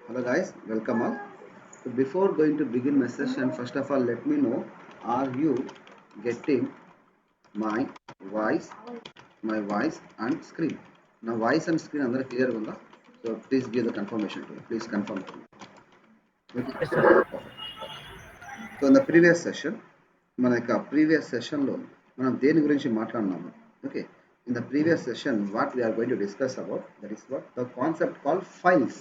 Hello guys, welcome all. So before going to begin my session, first of all, let me know, are you getting my voice, and screen? Now voice and screen under clear gunda. So please give the confirmation to me. Please confirm to me. Okay. Yes, sir. Perfect. So in the previous session, మన యొక్క previous సెషన్లో మనం దేని గురించి మాట్లాడినాము okay in the previous session what we are going to discuss about that is what the concept call files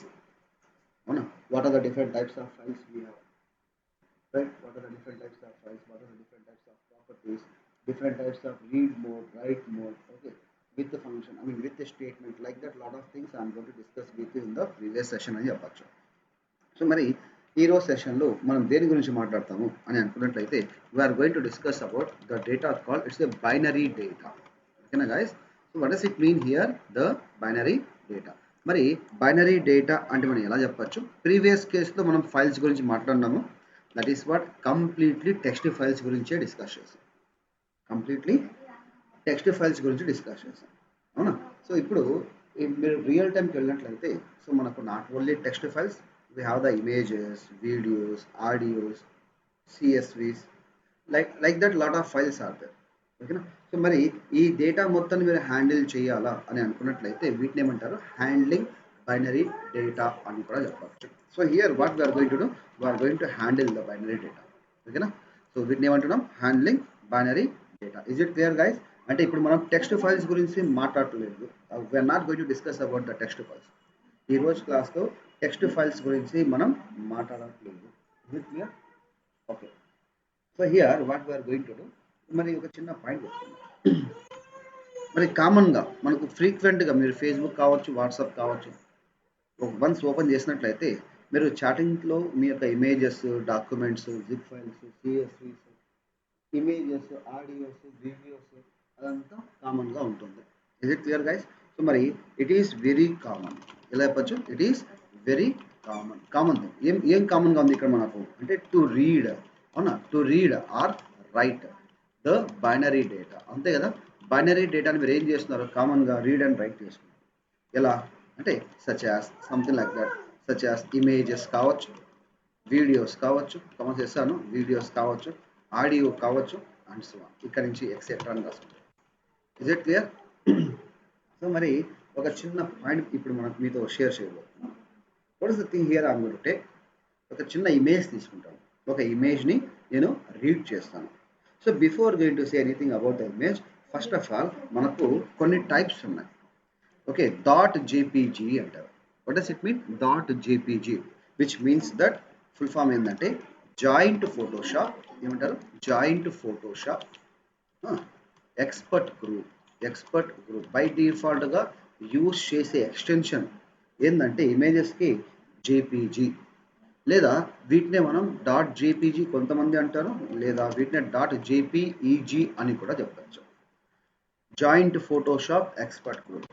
అవునా what are the different types of files we have right? What are the different types of files? What are the different types of properties? Different types of read mode, write mode, okay? With the function, I mean with the statement, like that, lot of things I'm going to discuss with you in the previous session అని చెప్పచ్చు. So మరి ఈ రోజు సెషన్లో మనం దేని గురించి మాట్లాడతాము అని అనుకున్నట్లయితే we are going to discuss about the data call it's a binary data ఓకేనా guys so what does it mean here the binary data మరి బైనరీ డేటా అంటే మనం ఎలా చెప్పచ్చు ప్రీవియస్ కేసులో మనం ఫైల్స్ గురించి మాట్లాడినాము that is what completely text files గురించే డిస్కస్ చేసాం కంప్లీట్లీ టెక్స్ట్ ఫైల్స్ గురించి డిస్కస్ చేసాం అవునా సో ఇప్పుడు మీరు రియల్ టైంకి వెళ్ళినట్లయితే సో మనకు not only text files we have the images, videos, audios, CSVs, like that lot of files are there. ఓకేనా సో మరి ఈ డేటా మొత్తాన్ని మీరు హ్యాండిల్ చేయాలా అని అనుకున్నట్లయితే వీటిని ఏమంటారు హ్యాండ్లింగ్ బైనరీ డేటా అని కూడా చెప్పవచ్చు so here what we are going to do we are going to handle the binary data ఓకేనా సో వీటిని ఏమంటున్నాం handling binary data is it clear guys అంటే ఇప్పుడు మనం టెక్స్ట్ ఫైల్స్ గురించి మాట్లాడలేదు we are not going to discuss about the text files ఈ రోజు క్లాస్లో టెక్స్ట్ ఫైల్స్ గురించి మనం మాట్లాడట్లేదు clear okay so here what we are going to do మరి ఒక చిన్న పాయింట్ చెప్తున్నాను మరి కామన్గా మనకు ఫ్రీక్వెంట్గా మీరు ఫేస్బుక్ కావచ్చు వాట్సాప్ కావచ్చు వన్స్ ఓపెన్ చేసినట్లయితే మీరు చాటింగ్లో మీ యొక్క images documents zip files CSVs images audios videos అదంతా కామన్గా ఉంటుంది is it clear guys so మరి ఇట్ ఈస్ వెరీ కామన్ ఎలా చెప్పచ్చు it is very common thing ఏం కామన్గా ఉంది ఇక్కడ మనకు అంటే టు రీడ్ అవునా to read or write the binary data అంతే కదా బైనరీ డేటాని మీరు ఏం చేస్తున్నారు కామన్గా రీడ్ అండ్ రైట్ చేసుకున్నారు ఎలా అంటే such as something like that such as images కావచ్చు వీడియోస్ కావచ్చు కమెంట్ చేస్తాను వీడియోస్ కావచ్చు ఆడియో కావచ్చు అండ్ సో ఇక్కడ నుంచి ఎక్సెట్రా అని రాసుకుంటాం ఇజ్ ఇట్ క్లియర్ సో మరి ఒక చిన్న పాయింట్ ఇప్పుడు మనకు మీతో షేర్ చేయబోతున్నాను what is the thing here I'm going to take ఒక చిన్న ఇమేజ్ తీసుకుంటాను ఒక ఇమేజ్ని నేను రీడ్ చేస్తాను so before going to say anything about the image first of all మనకు కొన్ని టైప్స్ ఉన్నాయి ఓకే డాట్ జేపీజీ అంటారు what does it mean dot JPG which means that full form ఏంటంటే జాయింట్ ఫోటోషాప్ ఏమంటారు joint Photoshop expert group by డిఫాల్ట్గా use చేసే extension ఏంటంటే ఇమేజెస్కి జేపీజీ లేదా వీటినే మనం డాట్ జేపీజీ కొంతమంది అంటారు లేదా వీటినే డాట్ జేపీఈజీ అని కూడా చెప్పచ్చు జాయింట్ ఫోటోషాప్ ఎక్స్పర్ట్ గ్రూప్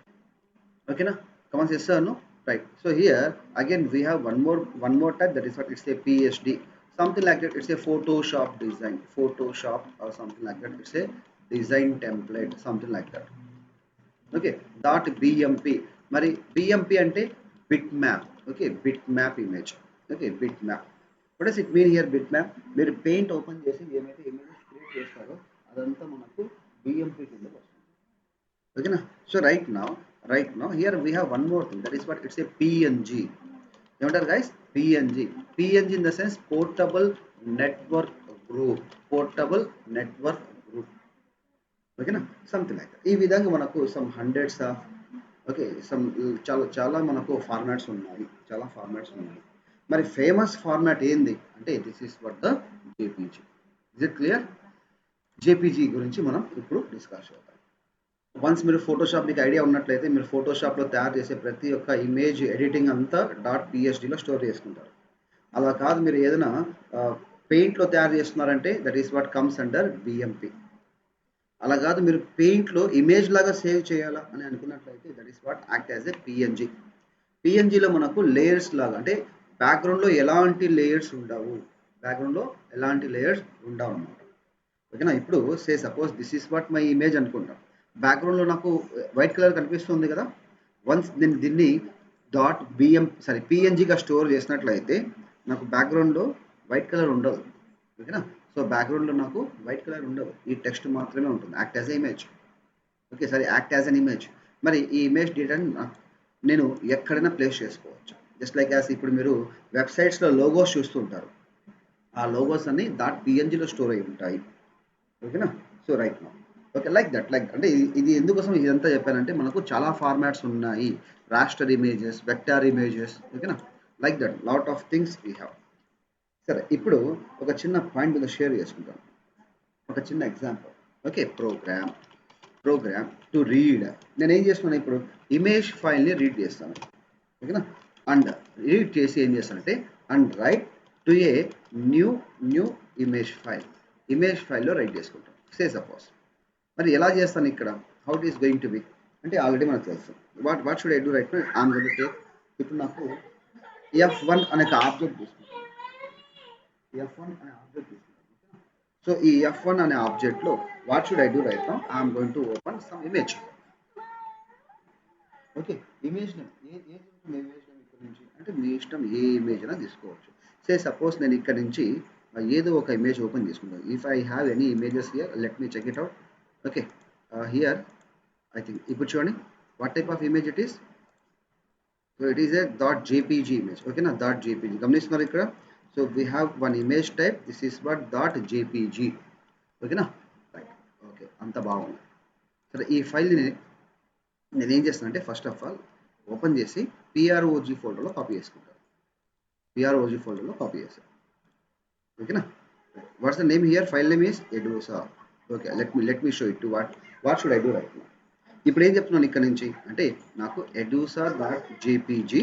ఓకేనా కమెంట్స్ చేస్తాను right so here again we have one more type that is what it's A PhD something like that it's a photoshop design photoshop or something like that it's a design template something like that okay dot BMP మరి BMP అంటే bit map okay bit map image okay bit map what does it mean here bit map మీరు paint open చేసి ఏమైతే images create చేస్తారో అదంతా మనకు BMP కింద వస్తుంది ఓకేనా so right now here we have one more thing that is what it's a PNG ఏమంటారు guys PNG in the sense portable network group ఓకేనా సంథింగ్ లైక్ ఈ విధంగా మనకు some hundreds of okay some చాలా మనకు ఫార్మాట్స్ ఉన్నాయి మరి famous format ఏంది అంటే this is what the JPG is it clear JPG గురించి మనం ఇప్పుడు డిస్కస్ చేద్దాం వన్స్ మీరు ఫోటోషాప్ మీకు ఐడియా ఉన్నట్లయితే మీరు ఫోటోషాప్లో తయారు చేసే ప్రతి ఒక్క ఇమేజ్ ఎడిటింగ్ అంతా డాట్ పిహెచ్డిలో స్టోర్ చేసుకుంటారు అలా కాదు మీరు ఏదైనా పెయింట్లో తయారు చేస్తున్నారంటే that is what comes under BMP అలా కాదు మీరు పెయింట్లో ఇమేజ్ లాగా సేవ్ చేయాలా అని అనుకున్నట్లయితే that is what act as a పిఎన్జిలో మనకు లేయర్స్ లాగా అంటే బ్యాక్గ్రౌండ్లో ఎలాంటి లేయర్స్ ఉండవు అన్నమాట ఓకేనా ఇప్పుడు say suppose this is what my image అనుకుంటాం బ్యాక్గ్రౌండ్లో నాకు వైట్ కలర్ కనిపిస్తుంది కదా వన్స్ నేను దీన్ని డాట్ బిఎం సారీ పిఎన్జిగా స్టోర్ చేసినట్లయితే నాకు బ్యాక్గ్రౌండ్లో వైట్ కలర్ ఉండదు. ఓకేనా? సో బ్యాక్గ్రౌండ్లో నాకు వైట్ కలర్ ఉండదు, ఈ టెక్స్ట్ మాత్రమే ఉంటుంది, act as a image. Okay, సరే, యాక్ట్ యాజ్ అన్ ఇమేజ్. మరి ఈ ఇమేజ్ డేటాని నేను ఎక్కడైనా ప్లేస్ చేసుకోవచ్చు. జస్ట్ లైక్ యాజ్ ఇప్పుడు మీరు వెబ్సైట్స్లో లోగోస్ చూస్తుంటారు, ఆ లోగోస్ అన్ని డాట్ పిఎన్జిలో స్టోర్ అయి ఉంటాయి. ఓకేనా? So right now okay, like అంటే ఇది ఎందుకోసం ఇదంతా చెప్పానంటే మనకు చాలా ఫార్మాట్స్ ఉన్నాయి, రాస్టర్ ఇమేజెస్, వెక్టార్ ఇమేజెస్. ఓకేనా? Like that lot of things we have. సరే, ఇప్పుడు ఒక చిన్న పాయింట్ మీద షేర్ చేసుకుంటాను, ఒక చిన్న example. Okay, program to read. నేను ఏం చేస్తున్నాను ఇప్పుడు, ఇమేజ్ ఫైల్ని రీడ్ చేస్తాను. ఓకేనా? అండ్ రీడ్ చేసి ఏం చేస్తానంటే and right to a new image ఫైల్లో రైట్ చేసుకుంటాం. సపోజ్ మరి ఎలా చేస్తాను ఇక్కడ, how it is going to B అంటే ఆల్రెడీ మనకు తెలుసు. What should I do right now, I'm going to take. ఇప్పుడు నాకు F1 అనే ఒక ఆబ్జెక్ట్ తీసుకుంటాను. F1 అనే ఆబ్జెక్ట్ తీసుకుంటాను. సో ఈ F1 అనే ఆబ్జెక్ట్లో what should I do right now, I'm going to open some image. Okay, image name image name ఇక్కడ నుంచి అంటే మీ ఇష్టం, ఏ ఇమేజ్ అయినా తీసుకోవచ్చు. సపోజ్ నేను ఇక్కడ నుంచి ఏదో ఒక ఇమేజ్ ఓపెన్ చేసుకుంటాను. If I have any images here, let me check it out. Okay, here I think ఇప్పుడు చూడండి what type of image it is. So it is a .jpg image. ఓకేనా? .jpg గమనిస్తున్నారు ఇక్కడ. So we have one image type, this is what .jpg. ఓకేనా? Right. Okay, అంత బాగుంది. సరే, ఈ ఫైల్ని నేను ఏం చేస్తాను అంటే ఫస్ట్ ఆఫ్ ఆల్ ఓపెన్ చేసి పిఆర్ఓజీ ఫోల్డర్లో కాపీ చేసుకుంటాను. పిఆర్ఓజీ ఫోల్డర్లో కాపీ చేశాను. ఓకేనా? What's the name here, file name is ఎడూసా. Okay, let me show it to what should I do right now. ఇప్పుడు ఏం చెప్తున్నాను ఇక్కడ నుంచి అంటే నాకు edusa.jpg,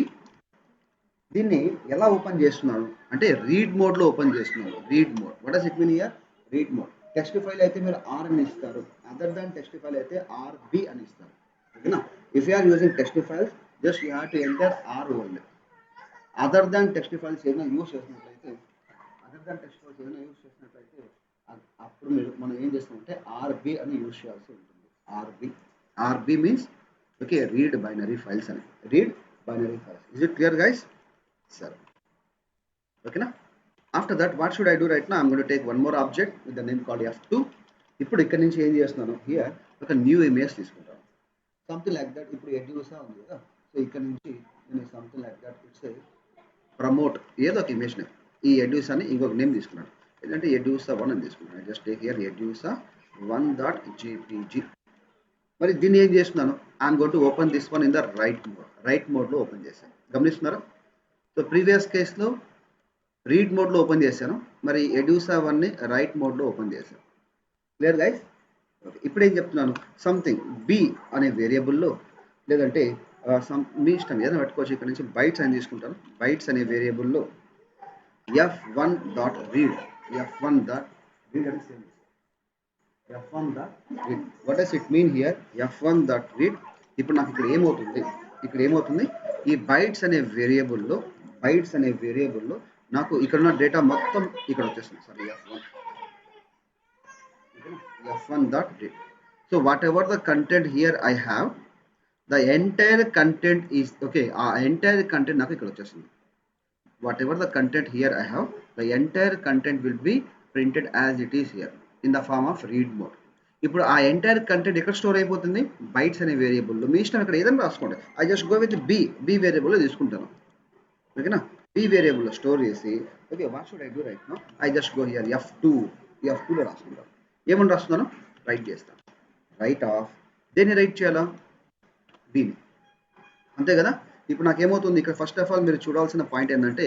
దీన్ని ఎలా ఓపెన్ చేస్తున్నాను అంటే రీడ్ మోడ్లో ఓపెన్ చేస్తున్నాను. Read mode, what does it mean here, read mode. Text file అయితే మీరు ఆర్ అని ఇస్తారు, అదర్ దాన్ టెక్స్ట్ ఫైల్ అయితే ఆర్బి అని ఇస్తారు. ఓకేనా? If you are using text files just you have to enter R only. Other than text files ఏదైనా use చేసినట్లయితే అప్పుడు మనం ఏం చేస్తామంటే ఆర్బి అని యూజ్ చేయాల్సి ఉంటుంది. RB means okay, read binary files అని. Read binary files. Is it clear guys? సరే, ఓకేనా? After that what should I do right now, I'm going to take one more object with the name called F2. ఇప్పుడు ఇక్కడ నుంచి ఏం చేస్తున్నాను, here ఒక new image తీసుకుంటాను, సంథింగ్ లైక్ దట్. ఇప్పుడు ఎడ్యూసా ఉంది కదా, సో ఇక్కడ నుంచి నేను something like that it's promote ఏదో ఒక ఇమేజ్ నేమ్. ఈ ఎడ్యూసాని ఇంకొక నేమ్ తీసుకున్నాను, ఏంటంటే edusa1 అని తీసుకున్నాను. Just take here edusa1.jpg. మరి దీన్ని ఏం చేస్తున్నాను, I'm going to open this one in the right మోడ్లో ఓపెన్ చేశాను. గమనిస్తున్నారా? సో ప్రీవియస్ కేసులో రీడ్ మోడ్లో ఓపెన్ చేశాను, మరి edusa1ని రైట్ మోడ్లో ఓపెన్ చేశాను. Clear guys? ఓకే, ఇప్పుడు ఏం చెప్తున్నాను, సంథింగ్ బి అనే వేరియబుల్లో లేదంటే మీ ఇష్టం ఏదైనా పెట్టుకోవచ్చు. ఇక్కడ నుంచి బైట్స్ అని తీసుకుంటాను. బైట్స్ అనే వేరియబుల్లో f1.read అని సేవ్ చేస్తాను. f1.read, what does it mean here, f1.read. ఇప్పుడు నాకు ఇక్కడ ఏమవుతుంది, ఈ బైట్స్ అనే వేరియబుల్లో నాకు ఇక్కడ ఉన్న డేటా మొత్తం ఇక్కడ వచ్చేస్తుంది. Sorry, f1.read. So what ever the content here I have, the entire content is okay, ఆ ఎంటైర్ కంటెంట్ నాకు ఇక్కడ వచ్చేస్తుంది. whatever the content here I have, the entire content will be printed as it is here in the form of read mode. ఇప్పుడు ఆ entire content ఎక్కడ store అయిపోతుంది, bytes అనే వేరియబుల్లో. మీ ఇష్టం ఇక్కడ ఏదైనా రాసుకోండి. I just go with B వేరియబుల్లో తీసుకుంటాను. ఓకేనా? బి వేరియబుల్లో స్టోర్ చేసి okay, what should I do right now, I just go here F2లో రాసుకుంటాను. ఏమని రాస్తున్నాను, రైట్ చేస్తాను. రైట్ ఆఫ్ దేన్ని రైట్ చేయాలా, బిని. అంతే కదా? ఇప్పుడు నాకేమవుతుంది ఇక్కడ, ఫస్ట్ ఆఫ్ ఆల్ మీరు చూడాల్సిన పాయింట్ ఏంటంటే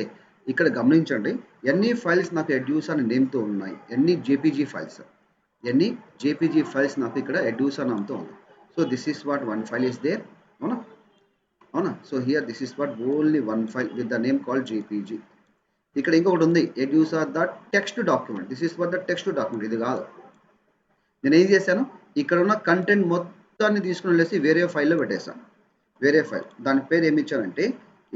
ఇక్కడ గమనించండి, ఎన్ని ఫైల్స్ నాకు ఎడ్యూసా అనే నేమ్తో ఉన్నాయి, ఎన్ని జేపీజీ ఫైల్స్ నాకు ఇక్కడ ఎడ్యూసా నామ్తో ఉంది. So this is what one file is there. అవునా? So here this is what only one file with the name called JPG. ఇక్కడ ఇంకొకటి ఉంది, ఎడ్యూసా the text document. This is what the text document. ఇది కాదు, నేను ఏం చేశాను, ఇక్కడ ఉన్న కంటెంట్ మొత్తాన్ని తీసుకుని వెళ్ళేసి వేరే ఫైల్లో పెట్టేశాను. వేరే ఫైల్, దాని పేరు ఏమి ఇచ్చానంటే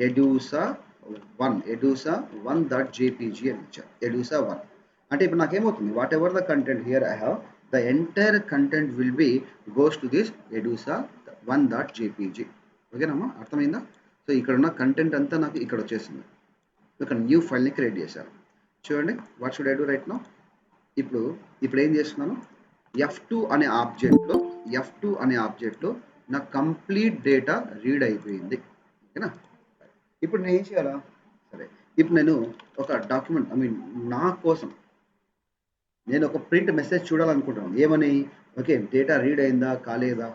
edusa1.jpg అని ఇచ్చాను. edusa1 అంటే ఇప్పుడు నాకేమవుతుంది, whatever the content here I have, the entire content will be goes to this edusa1.jpg. ఓకేనమ్మా, అర్థమైందా? సో ఇక్కడ ఉన్న కంటెంట్ అంతా నాకు ఇక్కడ వచ్చేసింది. ఒక న్యూ ఫైల్ని క్రియేట్ చేశాను. చూడండి what should I do right now. ఇప్పుడు ఏం చేస్తున్నాను, F2 అనే ఆబ్జెక్ట్లో నా కంప్లీట్ డేటా రీడ్ అయిపోయింది. ఓకేనా. ఇప్పుడు నేను ఏం చేయాలా, సరే ఇప్పుడు నేను ఒక డాక్యుమెంట్ నా కోసం నేను ఒక ప్రింట్ మెసేజ్ చూడాలనుకుంటున్నాను. ఏమని, ఓకే డేటా రీడ్ అయిందా కాలేదా.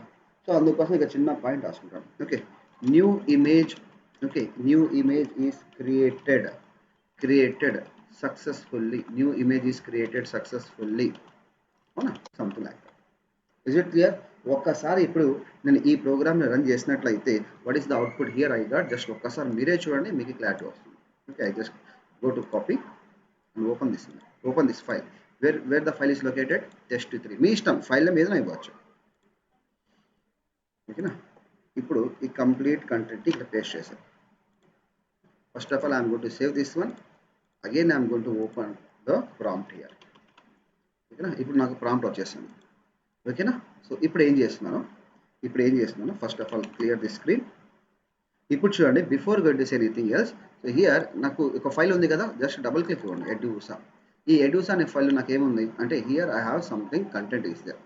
సో అందుకోసం ఇక చిన్న పాయింట్ రాసుకుంటాను. Okay new image, okay new image is created successfully, new image is created successfully, అవునా, something like that. Is it clear. ఒక్కసారి ఇప్పుడు నేను ఈ ప్రోగ్రామ్ని రన్ చేసినట్లయితే what is the output here I got. Just ఒక్కసారి మీరే చూడండి, మీకు క్లారిటీ వస్తుంది. Okay I just go to copy and open this file. Where the file is located, test3. మీ ఇష్టం ఫైల్ మీద ఇవ్వచ్చు. ఓకేనా. ఇప్పుడు ఈ కంప్లీట్ కంటెంట్ ఇక్కడ పేస్ట్ చేశాను. First of all I'm going to save this one. Again I'm going to open the prompt here. ఓకేనా. ఇప్పుడు నాకు ప్రాంప్ట్ వచ్చేసింది. ఓకేనా. సో ఇప్పుడు ఏం చేస్తున్నాను first of all clear the screen. ఇప్పుడు చూడండి before going to say anything else, so here నాకు ఒక ఫైల్ ఉంది కదా, జస్ట్ డబుల్ క్లిక్ ఇవ్వండి ఎడ్యూసా. ఈ ఎడ్యూసా అనే ఫైల్ నాకు ఏముంది అంటే here I have something content is there,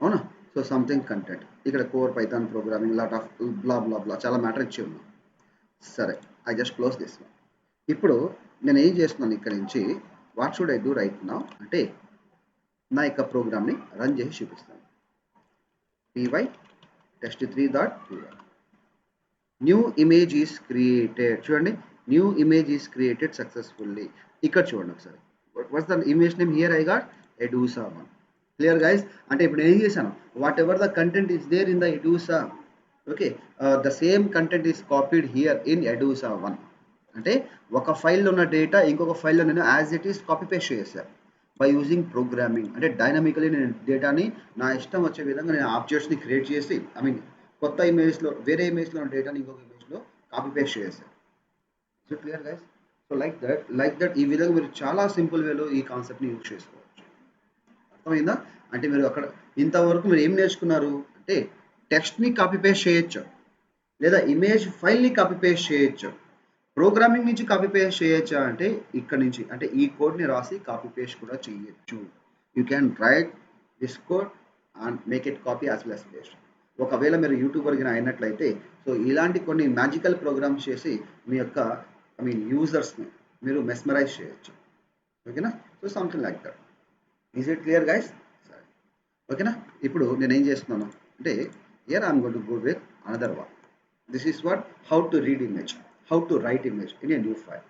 అవునా. సో సంథింగ్ కంటెంట్ ఇక్కడ core python programming lot of blah blah blah చాలా మ్యాటర్ ఇచ్చి ఉన్నాం. సరే I just close this one. ఇప్పుడు నేను ఏం చేస్తున్నాను ఇక్కడ నుంచి, what should I do right now అంటే నా యొక్క ప్రోగ్రామ్ని రన్ చేసి చూపిస్తాను. py test3.py new image is created. చూడండి new image is created successfully. ఇక్కడ చూడండి ఒకసారి, what's the image name here I got ఎడూసా 1. Clear guys. అంటే ఇప్పుడు ఏం చేశాను, whatever the content is there in the ఎడూసా, okay the same content is copied here in ఎడూసా 1. అంటే ఒక ఫైల్లో ఉన్న డేటా ఇంకొక ఫైల్లో నేను as it is copy paste చేశాను బై యూజింగ్ ప్రోగ్రామింగ్. అంటే డైనమికలీ నేను డేటాని నా ఇష్టం వచ్చే విధంగా నేను ఆబ్జెక్ట్స్ని క్రియేట్ చేసి కొత్త ఇమేజ్లో వేరే ఇమేజ్లో ఉన్న డేటాని ఇంకొక ఇమేజ్లో కాపీ పేస్ట్ చేశాను. So clear guys. So like that ఈ విధంగా మీరు చాలా సింపుల్ వేలో ఈ కాన్సెప్ట్ని యూజ్ చేసుకోవచ్చు. అర్థమైందా. అంటే మీరు అక్కడ ఇంతవరకు మీరు ఏం నేర్చుకున్నారు అంటే టెక్స్ట్ని కాపీ పేస్ట్ చేయొచ్చు, లేదా ఇమేజ్ ఫైల్ని కాపీ పేస్ట్ చేయొచ్చు. ప్రోగ్రామింగ్ నుంచి కాపీ పేస్ట్ చేయొచ్చా అంటే ఇక్కడ నుంచి, అంటే ఈ కోడ్ని రాసి కాపీ పేస్ట్ కూడా చేయొచ్చు. You can write this code and make it copy as well as paste. ఒకవేళ మీరు యూట్యూబర్ గిన అయినట్లయితే సో ఇలాంటి కొన్ని మ్యాజికల్ ప్రోగ్రామ్స్ చేసి మీ యొక్క యూజర్స్ని మీరు మెస్మరైజ్ చేయొచ్చు. ఓకేనా. So something like that. Is it clear guys. సరే ఓకేనా. ఇప్పుడు నేను ఏం చేస్తున్నాను అంటే here I'm going to go with another one. This is what how to read image, how to right image in a new file.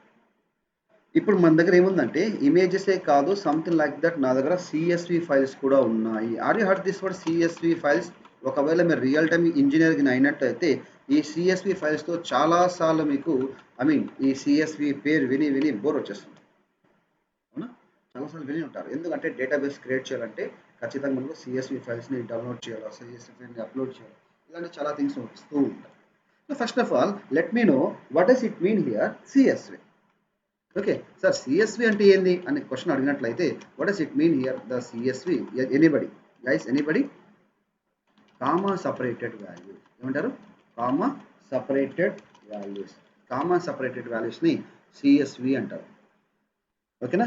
ఇప్పుడు మన దగ్గర ఏముందంటే ఇమేజెసే కాదు, సంథింగ్ లైక్ దట్ నా దగ్గర CSV ఫైల్స్ కూడా ఉన్నాయి. Are you heard this word CSV files. ఒకవేళ మీరు రియల్ టైమ్ ఇంజనీరింగ్ అయినట్లయితే ఈ CSV ఫైల్స్తో చాలాసార్లు మీకు ఈ CSV పేరు విని విని బోర్ వచ్చేస్తుంది, అవునా. చాలాసార్లు విని ఉంటారు. ఎందుకంటే డేటాబేస్ క్రియేట్ చేయాలంటే ఖచ్చితంగా మనకు CSV ఫైల్స్ని డౌన్లోడ్ చేయాలి, CSV ఫైల్ని అప్లోడ్ చేయాలి, ఇలాంటి చాలా థింగ్స్ వస్తూ ఉంటాయి. So first of all let me know what does it mean here CSV. Okay sir CSV అంటే ఏంది అనే క్వశ్చన్ అడిగినట్లయితే what does it mean here the CSV. Anybody guys, anybody. Comma separated values ఏమంటారు, comma separated values. Comma separated వాల్యూస్ని CSV అంటారు. ఓకేనా.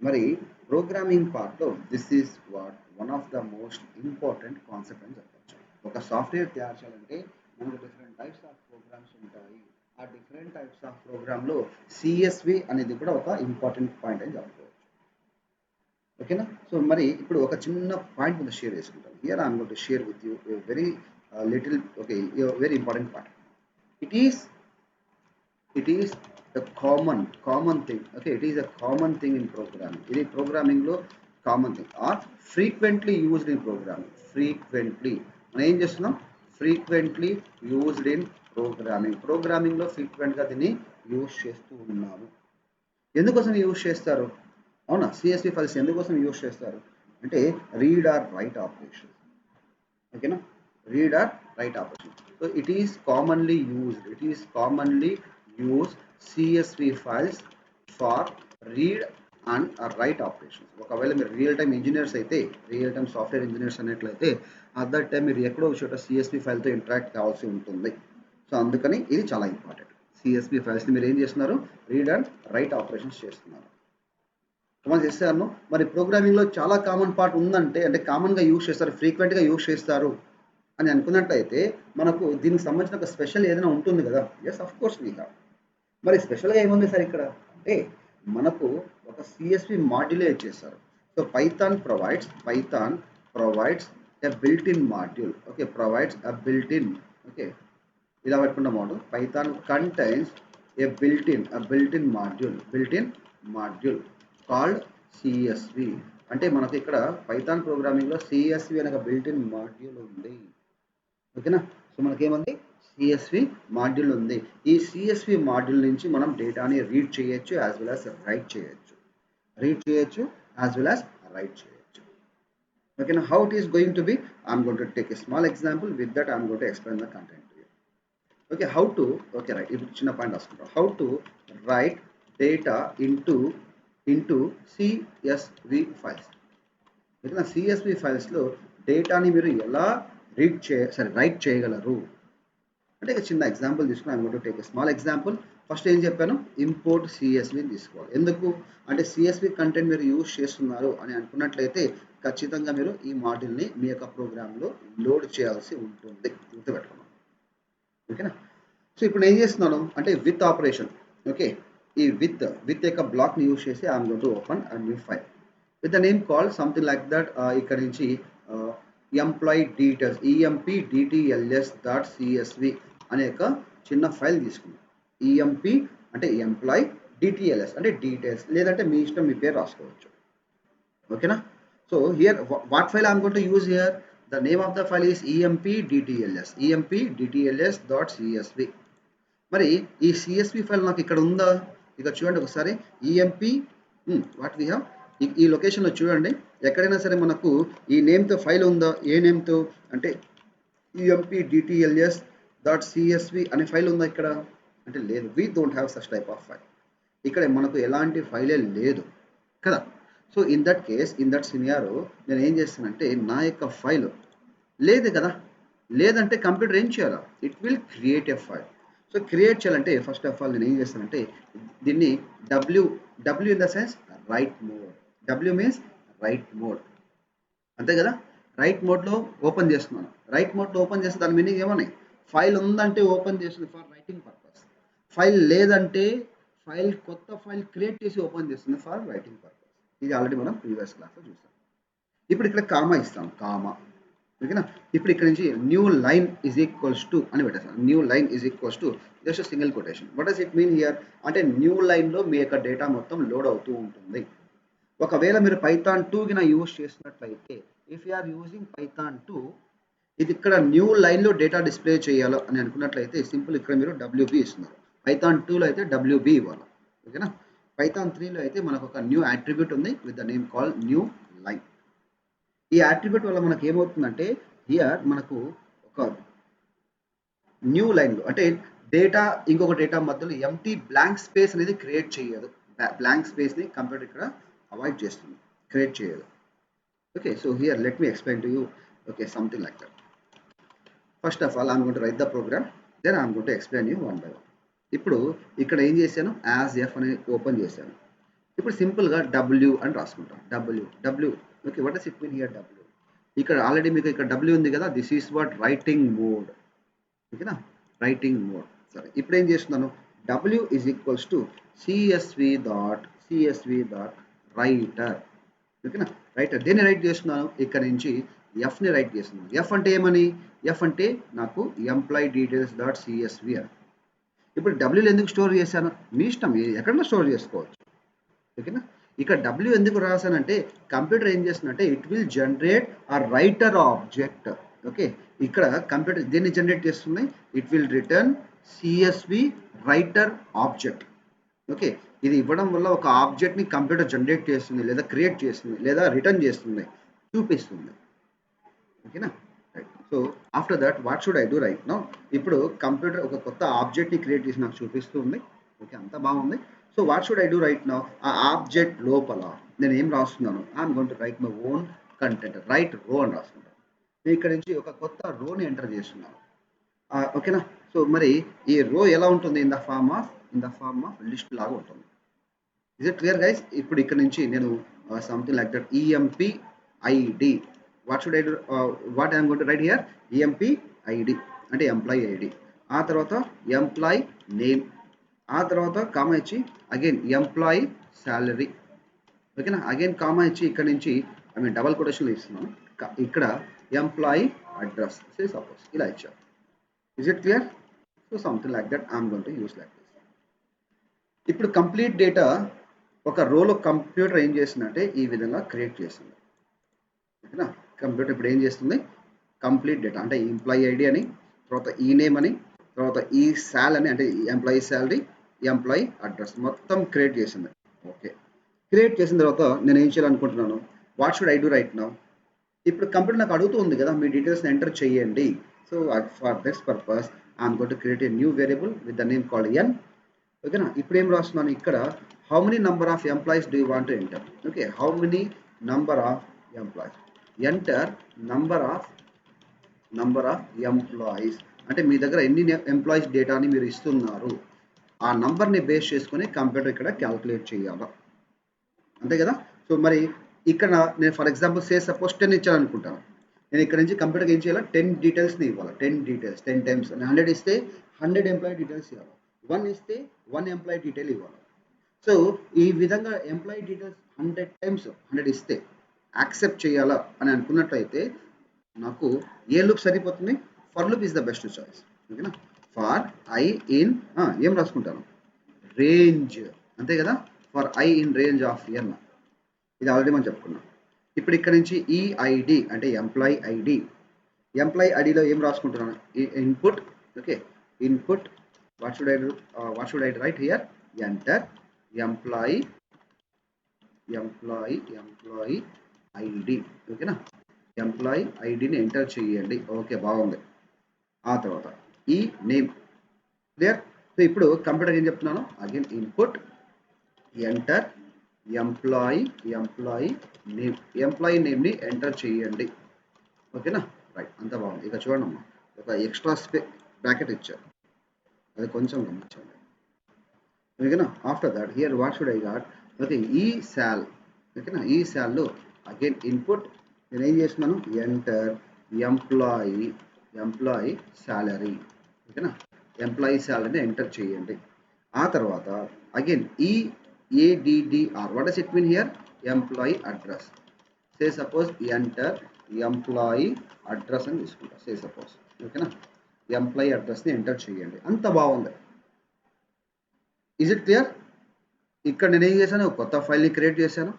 మరి programming పార్ట్లో this is what one of the most important concept అని చెప్పచ్చు. ఒక సాఫ్ట్వేర్ తయారు చేయాలంటే మనకు డిఫరెంట్ టైప్స్ ఆఫ్ ప్రోగ్రామ్స్ ఉంటాయి. ఆ డిఫరెంట్ టైప్స్ ఆఫ్ ప్రోగ్రామ్లో CSV అనేది కూడా ఒక ఇంపార్టెంట్ పాయింట్ అని చెప్పుకోవచ్చు. ఓకేనా. సో మరి ఇప్పుడు ఒక చిన్న పాయింట్ మీద షేర్ చేసుకుంటాను. Here I'm going to share with you very little, okay very important point. It is a common thing. Okay, it is a common thing in programming. ఇది ప్రోగ్రామింగ్ లో common thing or frequently used in programming. Frequently మనం ఏం చేస్తున్నాం, frequently used in programming లో frequent గా దీన్ని use చేస్తూ ఉన్నాము. ఎందుకోసం యూజ్ చేస్తారు, అవునా. CSV ఫైల్స్ ఎందుకోసం యూజ్ చేస్తారు అంటే రీడ్ ఆర్ రైట్ ఆపరేషన్. ఓకేనా, read or write operation. So it is commonly used CSV files for read and write operations. ఒకవేళ మీరు రియల్ టైమ్ ఇంజనీర్స్ అయితే, రియల్ టైమ్ సాఫ్ట్వేర్ ఇంజనీర్స్ అన్నట్లయితే అట్ దట్ టైం మీరు ఎక్కడో ఒక చోట సిఎస్పి ఫైల్తో ఇంటరాక్ట్ కావాల్సి ఉంటుంది. సో అందుకని ఇది చాలా ఇంపార్టెంట్. సిఎస్పి ఫైల్స్ని మీరు ఏం చేస్తున్నారు, రీడ్ అండ్ రైట్ ఆపరేషన్స్ చేస్తున్నారు. మనం చేస్తాను. మరి ప్రోగ్రామింగ్లో చాలా కామన్ పార్ట్ ఉందంటే, అంటే కామన్గా యూజ్ చేస్తారు, ఫ్రీక్వెంట్గా యూజ్ చేస్తారు అని అనుకున్నట్లయితే మనకు దీనికి సంబంధించిన ఒక స్పెషల్ ఏదైనా ఉంటుంది కదా. Yes, of course we have. మరి స్పెషల్గా ఏముంది సార్ ఇక్కడ అంటే మనకు ఒక సిఎస్పి మాడ్యూలే ఇచ్చేస్తారు. So Python provides a built in module. Okay, provides a built in. Okay, ఇలా పెట్టుకున్న model Python contains A built in module called CSV. అంటే మనకి ఇక్కడ పైథాన్ ప్రోగ్రామింగ్లో సిఎస్వి అనే ఒక బిల్ట్ ఇన్ మాడ్యూల్ ఉంది. ఓకేనా. సో మనకేముంది, సిఎస్వి మాడ్యూల్ ఉంది. ఈ సిఎస్వి మాడ్యూల్ నుంచి మనం డేటాని రీడ్ చేయొచ్చు యాజ్ వెల్ యాజ్ రైట్ చేయొచ్చు. Okay, now how it is going to be, I'm going to take a small example. With that I'm going to explain the content to you. Okay, how to, okay, right, ఇప్పుడు చిన్న point రాసుకుంటాం. How to write data into CSV files. ఓకేనా, CSV ఫైల్స్లో డేటాని మీరు ఎలా right చేయగలరు అంటే ఒక చిన్న ఎగ్జాంపుల్ తీసుకుని I'm going to take a small example. First ఏం చెప్పాను, ఇంపోర్ట్ సిఎస్విని తీసుకోవాలి. ఎందుకు అంటే సిఎస్వి కంటెంట్ మీరు యూజ్ చేస్తున్నారు అని అనుకున్నట్లయితే ఖచ్చితంగా మీరు ఈ మాడ్యూల్ని మీ యొక్క ప్రోగ్రాంలో లోడ్ చేయాల్సి ఉంటుంది, గుర్తుపెట్టుకున్నాను. ఓకేనా. సో ఇప్పుడు ఏం చేస్తున్నాను అంటే విత్ ఆపరేషన్. ఓకే, ఈ విత్ యొక్క బ్లాక్ని యూజ్ చేసి I'm going to open a new file with the name call something like that. ఇక్కడ నుంచి ఎంప్లాయీ డీటెయిల్స్ empdtls.csv అనే ఒక చిన్న ఫైల్ తీసుకున్నాం. ఈఎంపీ అంటే ఎంప్లాయీ, డిటిఎల్ఎస్ అంటే డీటెయిల్స్, లేదంటే మీ ఇష్టం, మీ పేరు రాసుకోవచ్చు. ఓకేనా. So here what file I'm going to use here, the name of the file is empdtls.csv. మరి ఈ సిఎస్వి ఫైల్ నాకు ఇక్కడ ఉందా, ఇక్కడ చూడండి ఒకసారి. ఈఎంపీ వాట్ వీ హ్యావ్, ఈ లొకేషన్లో చూడండి. ఎక్కడైనా సరే మనకు ఈ నేమ్తో ఫైల్ ఉందా, ఏ నేమ్తో అంటే empdtls.csv అనే ఫైల్ ఉందా ఇక్కడ అంటే లేదు. We don't have such type of file. ఇక్కడ మనకు ఎలాంటి ఫైలే లేదు కదా. So in that case, in that scenario నేను ఏం చేస్తానంటే నా యొక్క ఫైల్ లేదు కదా, లేదంటే కంప్యూటర్ ఏం చేయాలా, it will create a file. So create చేయాలంటే ఫస్ట్ ఆఫ్ ఆల్ నేను ఏం చేస్తానంటే దీన్ని W in the sense right mode. W means right mode, అంతే కదా. రైట్ మోడ్లో ఓపెన్ చేస్తున్నాను. రైట్ మోడ్లో ఓపెన్ చేస్తే దాని మీనింగ్ ఏమన్నాయి, ఫైల్ ఉందంటే ఓపెన్ చేస్తుంది ఫర్ రైటింగ్ పర్పస్, ఫైల్ లేదంటే కొత్త ఫైల్ క్రియేట్ చేసి ఓపెన్ చేస్తుంది ఫర్ రైటింగ్ పర్పస్. ఇది ఆల్రెడీ మనం ప్రీవియస్ క్లాస్లో చూసాం. ఇప్పుడు ఇక్కడ కామా ఇస్తాం, కామా. ఓకేనా. ఇప్పుడు ఇక్కడ నుంచి new line is equals to అని పెట్టేస్తాం. New line is equals to just single quotation. What does it mean here అంటే న్యూ లైన్లో మీ యొక్క డేటా మొత్తం లోడ్ అవుతూ ఉంటుంది. ఒకవేళ మీరు పైథాన్ 2 కినా యూజ్ చేసినట్లయితే, if you are using Python 2, ఇది ఇక్కడ న్యూ లైన్లో డేటా డిస్ప్లే చేయాలి అని అనుకున్నట్లయితే సింపుల్ ఇక్కడ మీరు WB ఇస్తున్నారు. పైథాన్ 2లో అయితే WB ఇవ్వాలి. ఓకేనా. పైథాన్ 3లో అయితే మనకు ఒక న్యూ అట్రిబ్యూట్ ఉంది with the name call new line. ఈ అట్రిబ్యూట్ వల్ల మనకు ఏమవుతుందంటే హియర్ మనకు ఒక న్యూ లైన్లో అంటే డేటా ఇంకొక డేటా మధ్యలో ఎంటీ బ్లాంక్ స్పేస్ అనేది క్రియేట్ చేయదు. బ్లాంక్ స్పేస్ని కంప్యూటర్ ఇక్కడ అవాయిడ్ చేస్తుంది, క్రియేట్ చేయదు. Okay, so here let me explain to you. Okay, something like that. First of all I'm going to write the program, then I'm going to explain you one by one. ఇప్పుడు ఇక్కడ ఏం చేశాను, as if అని open చేశాను. ఇప్పుడు సింపుల్గా W అని రాసుకుంటాం. W. Okay, what does it mean here W. ఇక్కడ ఆల్రెడీ మీకు ఇక్కడ డబ్ల్యూ ఉంది కదా, this is what writing mode. ఓకేనా, రైటింగ్ మోడ్. సరే, ఇప్పుడు ఏం చేస్తున్నాను, W is equals to CSV dot writer. ఓకేనా, రైటర్. దేన్ని రైట్ చేస్తున్నాను, ఇక్కడ నుంచి ఎఫ్ని రైట్ చేస్తున్నాను. ఎఫ్ అంటే ఏమని, ఎఫ్ అంటే నాకు ఎంప్లాయీ డీటెయిల్స్ డాట్ సిఎస్వి అని. ఇప్పుడు డబ్ల్యూలు ఎందుకు స్టోర్ చేశాను, మీ ఇష్టం, ఎక్కడన్నా స్టోర్ చేసుకోవచ్చు. ఓకేనా. ఇక్కడ డబ్ల్యూ ఎందుకు రాశానంటే కంప్యూటర్ ఏం చేస్తుందంటే ఇట్ విల్ జనరేట్ ఆ రైటర్ ఆబ్జెక్ట్. ఓకే, ఇక్కడ కంప్యూటర్ దీన్ని జనరేట్ చేస్తుంది, it will return CSV writer object. Okay, ఇది ఇవ్వడం వల్ల ఒక ఆబ్జెక్ట్ని కంప్యూటర్ జనరేట్ చేస్తుంది, లేదా క్రియేట్ చేస్తుంది, లేదా రిటర్న్ చేస్తుంది, చూపిస్తుంది. ఓకేనా. Right. So after that what should I do right now. ఇప్పుడు కంప్యూటర్ ఒక కొత్త ఆబ్జెక్ట్ని క్రియేట్ చేసి నాకు చూపిస్తుంది. ఓకే, అంతా బాగుంది. So what should I do right now? ఆ ఆబ్జెక్ట్ లోపల నేను ఏం రాస్తున్నాను? I'm going to right my own content, right రో అని రాసుకుంటాను. నేను ఇక్కడ నుంచి ఒక కొత్త రోని ఎంటర్ చేస్తున్నాను. ఓకేనా? సో మరి ఈ రో ఎలా ఉంటుంది? In the form of list లాగా ఉంటుంది. Is it clear guys? ఇప్పుడు ఇక్కడ నుంచి నేను something like that EMP ID. What should I do? What I'm going to write here? EMP ID అంటే ఎంప్లాయీ ఐడి. ఆ తర్వాత ఎంప్లాయీ నేమ్. ఆ తర్వాత కామా ఇచ్చి అగైన్ ఎంప్లాయీ శాలరీ. ఓకేనా? అగైన్ కామా ఇచ్చి ఇక్కడ నుంచి డబల్ కొటేషన్లో ఇస్తున్నాను. ఇక్కడ ఎంప్లాయీ అడ్రస్ సపోజ్ ఇలా ఇచ్చాను. Is it clear? So something like that I'm going to use like this. ఇప్పుడు కంప్లీట్ డేటా ఒక రోలో కంప్యూటర్ ఏం చేస్తుందంటే ఈ విధంగా క్రియేట్ చేస్తుంది. ఓకేనా? కంప్యూటర్ ఇప్పుడు ఏం చేస్తుంది? కంప్లీట్ డేటా అంటే ఎంప్లాయీ ఐడి అని, తర్వాత ఈ నేమ్ అని, తర్వాత ఈ శాల్ అని అంటే ఎంప్లాయీ శాలరీ, ఎంప్లాయీ అడ్రస్ మొత్తం క్రియేట్ చేసింది. ఓకే, క్రియేట్ చేసిన తర్వాత నేను ఏం చేయాలనుకుంటున్నాను? What should I do right now? ఇప్పుడు కంప్యూటర్ నాకు అడుగుతూ ఉంది కదా, మీ డీటెయిల్స్ని ఎంటర్ చేయండి. So for this purpose I'm going to create a new variable with the name called N. ఓకేనా? ఇప్పుడు ఏం రాస్తున్నాను ఇక్కడ? How many number of employees do you want to enter? Okay, how many number of employees. Enter number of employees అంటే మీ దగ్గర ఎన్ని employees డేటాని మీరు ఇస్తున్నారు, ఆ నంబర్ని బేస్ చేసుకొని కంప్యూటర్ ఇక్కడ క్యాల్కులేట్ చేయాలి. అంతే కదా? సో మరి ఇక్కడ నేను ఫర్ ఎగ్జాంపుల్ సపోజ్ 10 ఇచ్చాను అనుకుంటాను. నేను ఇక్కడ నుంచి కంప్యూటర్కి ఏం చేయాలి? 10 డీటెయిల్స్ని ఇవ్వాలి. 10 డీటెయిల్స్ 10 టైమ్స్. 100 ఇస్తే 100 ఎంప్లాయీ డీటెయిల్స్ ఇవ్వాలి. 1 ఇస్తే 1 ఎంప్లాయీ డీటెయిల్ ఇవ్వాలి. సో ఈ విధంగా ఎంప్లాయీ డీటెయిల్స్ 100 టైమ్స్ 100 ఇస్తే యాక్సెప్ట్ చేయాలా అని అనుకున్నట్లయితే నాకు ఏ లూప్ సరిపోతుంది? For loop is the best choice. ఓకేనా? ఫర్ ఐ ఇన్ ఏం రాసుకుంటాను? రేంజ్. అంతే కదా? For I in range of N. ఇది ఆల్రెడీ మనం చెప్పుకున్నాం. ఇప్పుడు ఇక్కడ నుంచి ఈ ఐడి అంటే ఎంప్లాయీ ఐడి. ఎంప్లాయీ ఐడిలో ఏం రాసుకుంటున్నాను? Input. Okay, input. What should I write here? Enter employee ID. ఓకేనా? ఎంప్లాయీ ఐడిని ఎంటర్ చేయండి. ఓకే, బాగుంది. ఆ తర్వాత ఈ నేమ్. క్లియర్? సో ఇప్పుడు కంప్యూటర్ ఏం చెప్తున్నాను? Again input enter employee name. Employee నేమ్ని ఎంటర్ చేయండి. ఓకేనా? రైట్, అంతా బాగుంది. ఇక చూడండి అమ్మా, ఒక ఎక్స్ట్రా బ్రాకెట్ ఇచ్చారు, అది కొంచెం గమనించండి. ఓకేనా? After that here what should I got? Okay, ఈ శాల్. ఓకేనా? ఈ శాల్లో అగైన్ ఇన్పుట్ నేను ఏం చేస్తున్నాను? Enter employee salary. ఓకేనా? ఎంప్లాయీ శాలరీని ఎంటర్ చేయండి. ఆ తర్వాత అగైన్ ఈ ADDR. What does it mean here? Employee address. Say suppose enter employee address అని తీసుకుంటా. Say suppose. ఓకేనా? ఎంప్లాయీ అడ్రస్ని ఎంటర్ చేయండి. అంత బాగుంది. Is it clear? ఇక్కడ నేను ఏం చేశాను? కొత్త ఫైల్ని క్రియేట్ చేశాను.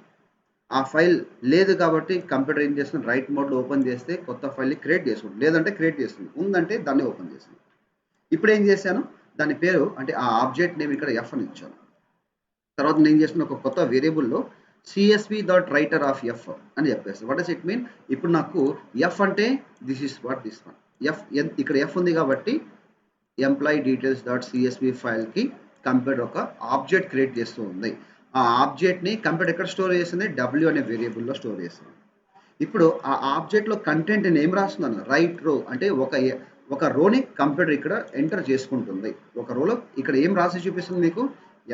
ఆ ఫైల్ లేదు కాబట్టి కంప్యూటర్ ఏం చేస్తుంది? రైట్ మోడ్లో ఓపెన్ చేస్తే కొత్త ఫైల్ని క్రియేట్ చేసుకుంటుంది, లేదంటే క్రియేట్ చేస్తుంది, ఉందంటే దాన్ని ఓపెన్ చేస్తుంది. ఇప్పుడు ఏం చేశాను? దాని పేరు అంటే ఆ ఆబ్జెక్ట్ నేమ్ ఇక్కడ ఎఫ్ అని ఇచ్చాను. తర్వాత నేను చేసిన ఒక కొత్త వేరియబుల్లో csv.writer ఆఫ్ ఎఫ్ అని చెప్పేస్తాను. What does it mean? ఇప్పుడు నాకు ఎఫ్ అంటే this is what this one. F ఇక్కడ ఎఫ్ ఉంది కాబట్టి ఎంప్లాయీ డీటెయిల్స్ డాట్ సిఎస్వి ఫైల్కి కంప్యూటర్ ఒక ఆబ్జెక్ట్ క్రియేట్ చేస్తూ ఉంది. ఆ ఆబ్జెక్ట్ని కంప్యూటర్ ఎక్కడ స్టోర్ చేస్తుంది? డబ్ల్యూ అనే వేరియబుల్లో స్టోర్ చేస్తుంది. ఇప్పుడు ఆ ఆబ్జెక్ట్లో కంటెంట్ నేను ఏం రాస్తున్నాను? రైట్ రో అంటే ఒక రోని కంప్యూటర్ ఇక్కడ ఎంటర్ చేసుకుంటుంది. ఒక రోలో ఇక్కడ ఏం రాసి చూపిస్తుంది మీకు?